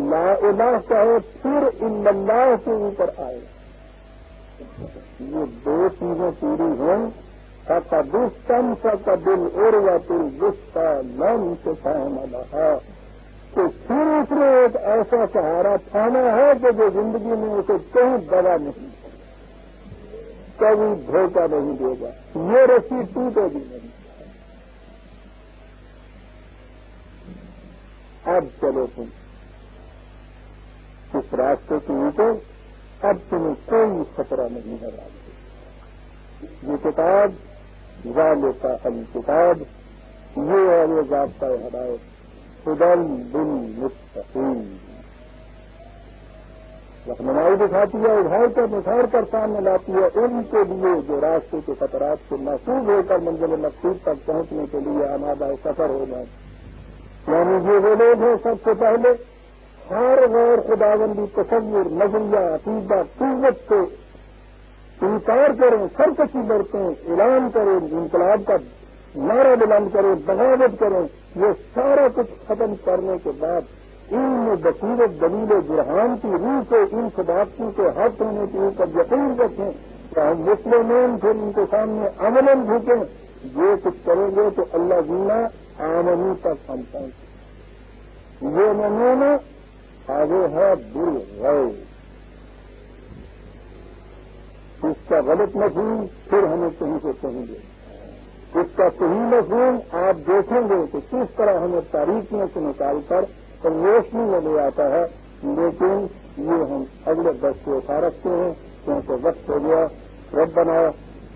لا الہ کہے، پھر الا اللہ سے اوپر آئے. یہ دو چیزیں پوری ہیں. فقدستم فقدل عروۃ الوثقی لا انقسام لها، تو پھر اس نے ایک ایسا سہارا تھانا ہے کہ جو زندگی میں اسے کہیں دبا نہیں، کبھی دھوکہ نہیں دے گا. یہ رسی ٹوٹے بھی نہیں. اب چلو تم اس راستے کے اوپر، اب تمہیں کوئی خطرہ نہیں ہے. راستے یہ کتاب ذالک الکتاب، یہ ہے یہ ضابطہ ہدایت، ہدی للمتقین. رہنمائی دکھاتی ہے، ادھار کر نثار کر سامنے لاتی ہے ان کے لیے جو راستے کے خطرات سے محفوظ ہو کر منزل مقصود تک پہنچنے کے لیے آمادہ سفر ہو جائیں. یعنی یہ وہ لوگ ہیں سب سے پہلے ہر غیر خداوندی تصور، نظریہ، عقیدہ، قوت سے انکار کریں، سرکشی برتیں، اعلان کریں، انقلاب کا نعرہ بلند کریں، بغاوت کریں. یہ سارا کچھ ختم کرنے کے بعد علم، بصیرت، دلیل برہان کی روح سے ان صداقتوں کے حق ہونے کے اوپر یقین رکھیں کہ ہم مسلمین پھر ان کے سامنے عملاً جھکیں. یہ کچھ کریں گے تو اللہ جینا آمنی تک ہم پہنچیں. یہ نمونہ آگے ہے بالغیب. اس کا غلط مفہوم پھر ہمیں کہیں سے کہیں گے. اس کا صحیح مفہوم آپ دیکھیں گے کہ کس طرح ہمیں تاریخیوں سے نکال کر روشنی میں لے آتا ہے. لیکن یہ ہم اگلے درس سے اٹھا رکھتے ہیں کیونکہ وقت ہو گیا. ربنا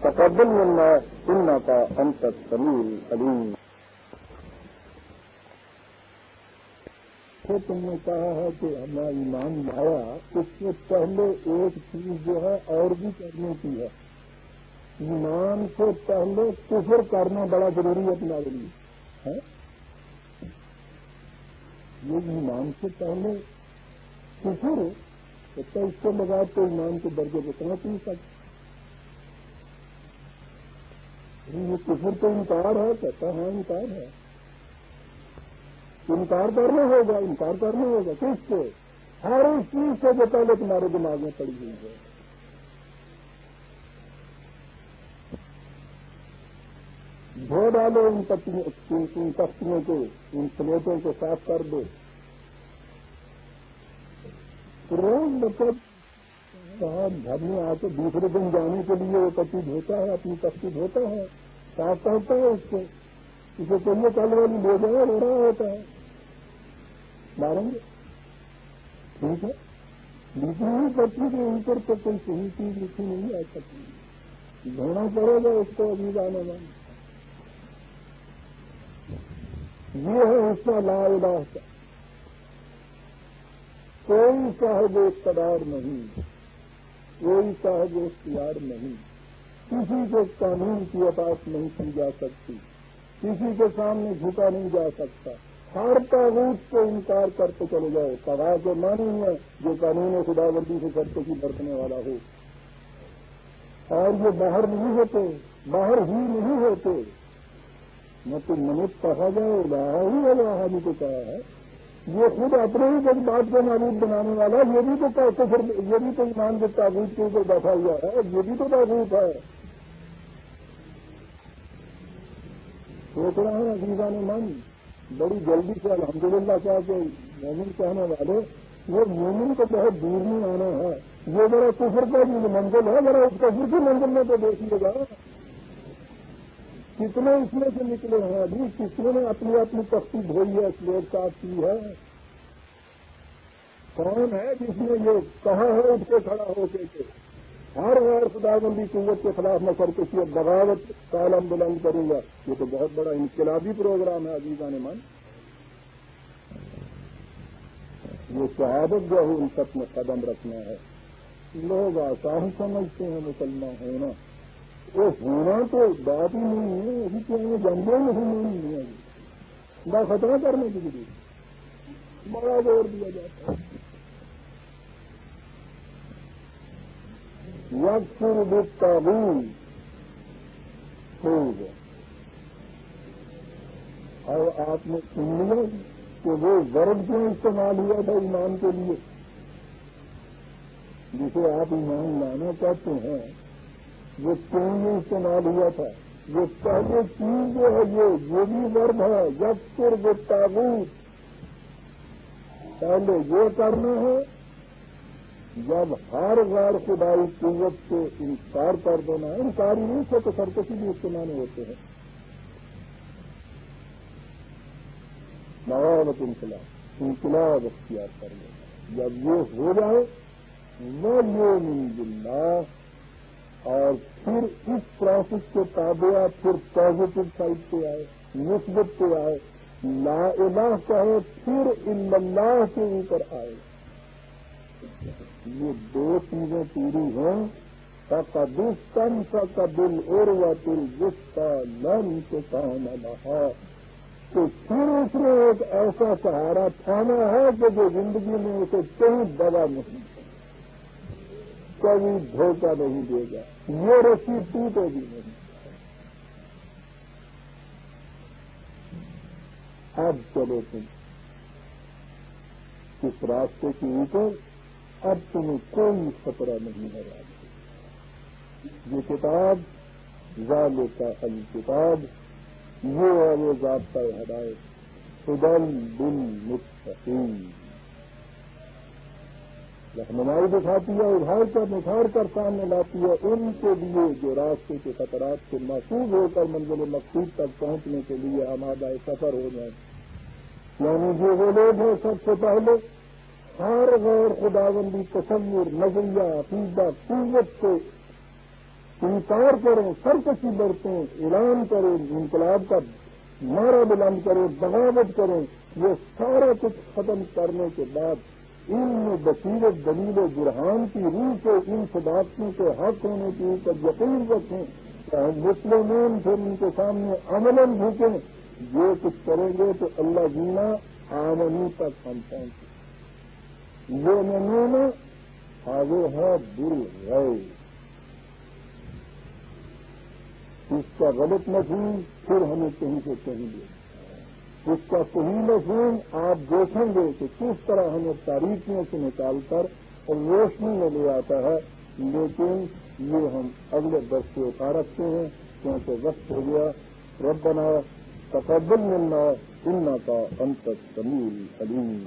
تقبل منا إنك أنت السميع العليم. تو تم نے کہا ہے کہ ہمیں ایمان لایا، اس سے پہلے ایک چیز جو ہے اور بھی کرنے کی ہے. ایمان سے پہلے کفر کرنا بڑا ضروری ہے تمہارے لیے. یہ ایمان سے پہلے کفر تو اس کے بغیر تو ایمان کے درجے کو پہنچ نہیں سکتا. یہ کفر تو انکار ہے، کہتا ہے انکار ہے. انکار کرنا ہوگا، انکار کرنا ہوگا کس سے؟ ہر اس چیز سے جو پہلے تمہارے دماغ میں پڑی ہوئی ہے. دھو ڈالو ان تختیوں کو، ان سلیٹوں کو صاف کر دو. روز مطلب گھر میں آ کے دوسرے دن جانے کے لیے وہ پتی دھوتا ہے، اپنی تختی دھوتا ہے، صاف کرتا ہے اس کو. اسے چلیے کل والی لے جائے، رو رہا ہوتا ہے. ماریں گے ٹھیک ہے، لیکن نہیں پتی کے اوپر تو کوئی صحیح چیز لکھی نہیں آ سکتی. دھونا پڑے گا اس کو ابھی آنے والا. یہ ہے حصہ لا الہ کا. کوئی صاحب اقتدار نہیں، کوئی صاحب اختیار نہیں، کسی کے قانون کی اطاعت نہیں کی جا سکتی، کسی کے سامنے جھکا نہیں جا سکتا. ہر طاغوت کو انکار کرتے چلے جاؤ. سوا کے معنی ہے جو قانون خدا بندی سے کرتے کی برتنے والا ہو. اور یہ باہر نہیں ہوتے، باہر ہی نہیں ہوتے. نہ تو منت کہا جائے، باہر ہی ہے کو کہا ہے. یہ خود اپنے ہی جذبات کو معبود بنانے والا، یہ بھی تو کفر، یہ بھی تو ایمان کے تاغوت کے اوپر بیٹھا ہوا ہے، یہ بھی تو تاغوت ہے. سوچ رہے ہیں عزیزان من بڑی جلدی سے الحمدللہ کہا کہ مومن کہنے والے وہ مومن کو بہت دور نہیں آنا ہے. یہ ذرا کفر کا جو منزل ہے، ذرا اس کفر کی منزل میں تو دیکھیے گا کتنے اس میں سے نکلے ہیں. ابھی کتنے نے اپنی اپنی تختی دھوئی ہے، سلیٹ صاف کی ہے. کون ہے جس نے یہ کہا ہے اٹھ کے کھڑا ہو کے ہر غیر خدا بندی قوت کے خلاف میں کر کے بغاوت کا علم بلند کروں گا؟ یہ تو بہت بڑا انقلابی پروگرام ہے عزیزان من. یہ شہادت جو ہے ان سب میں قدم رکھنا ہے. لوگ آسان سمجھتے ہیں مسلمان ہونا، وہ ہونا تو بات ہی نہیں ہے. ابھی تو جنگوں میں نہیں ہے، نہ ختم کرنے کے لیے بڑا زور دیا جاتا ہے. یکفر بالطاغوت خوب. اور آپ نے سن لیا کہ وہ ورڈ کیوں استعمال ہوا تھا ایمان کے لیے جسے آپ ایمان لانا چاہتے ہیں؟ وہ کیوں استعمال ہوا تھا؟ وہ پہلے چیز جو ہے یہ بھی ورڈ ہے یکفر بالطاغوت. پہلے یہ کرنا ہے جب ہر غیر خدائی قوت سے انکار کر دینا ہے. انکار نہیں سے تو سرکشی بھی استعمال ہوتے ہیں. بغاوت انقلاب اختیار کر لینا. جب یہ ہو جائے وہ یؤمن باللہ، اور پھر اس پروسیس کے تابع پھر پازیٹو سائڈ پہ آئے، مثبت پہ آئے، لا الہ کہے، پھر الا اللہ کے اوپر آئے. یہ دو چیزیں پوری ہیں. فقد استمسك بالعروة الوثقى لا انفصام لها. تو پھر اس نے ایک ایسا سہارا تھاما ہے کہ جو زندگی میں اسے کہیں دبا نہیں، کبھی دھوکہ نہیں دے گا. یہ رسی ٹوٹے گی نہیں. اب چلو تم اس راستے کے اوپر، اب تمہیں کوئی خطرہ نہیں ہے. یہ کتاب ذالک الکتاب، یہ ہے وہ ضابطہ ہدایت، ہدی للمتقین. رہنمائی دکھاتی ہے، ابھار کر سامنے لاتی ہے ان کے لیے جو راستے کے خطرات سے محفوظ ہو کر منزل مقصود تک پہنچنے کے لیے آمادہ سفر ہو جائیں. یعنی جو وہ لوگ ہیں سب سے پہلے ہر غیر خداوندی تصور، نظریہ، عقیدہ، قوت سے انکار کریں، سرکشی برتیں، اعلان کریں، انقلاب کا نعرہ بلند کریں، بغاوت کریں، یہ سارا کچھ ختم کرنے کے بعد ان میں بصیرت دلیل و برہان کی روح سے ان صداقتوں کے حق ہونے کی اوپر یقین رکھیں، چاہے مسلمان پھر ان کے سامنے عملاً جھکیں، جو کچھ کریں گے تو اللہ جینا آمنی تک ہم پہنچیں، یہ نمونہ آگے ہے بالغیب۔ اس کا غلط مفہوم پھر ہمیں کہیں سے کہیں دے، اس کا صحیح مفہوم آپ دیکھیں گے کہ کس طرح ہمیں تاریخیوں سے نکال کر اور روشنی میں لے آتا ہے، لیکن یہ ہم اگلے درس سے اٹھا رکھتے ہیں کیونکہ وقت ہو گیا۔ ربنا تقبل منا انک انت السمیع العلیم۔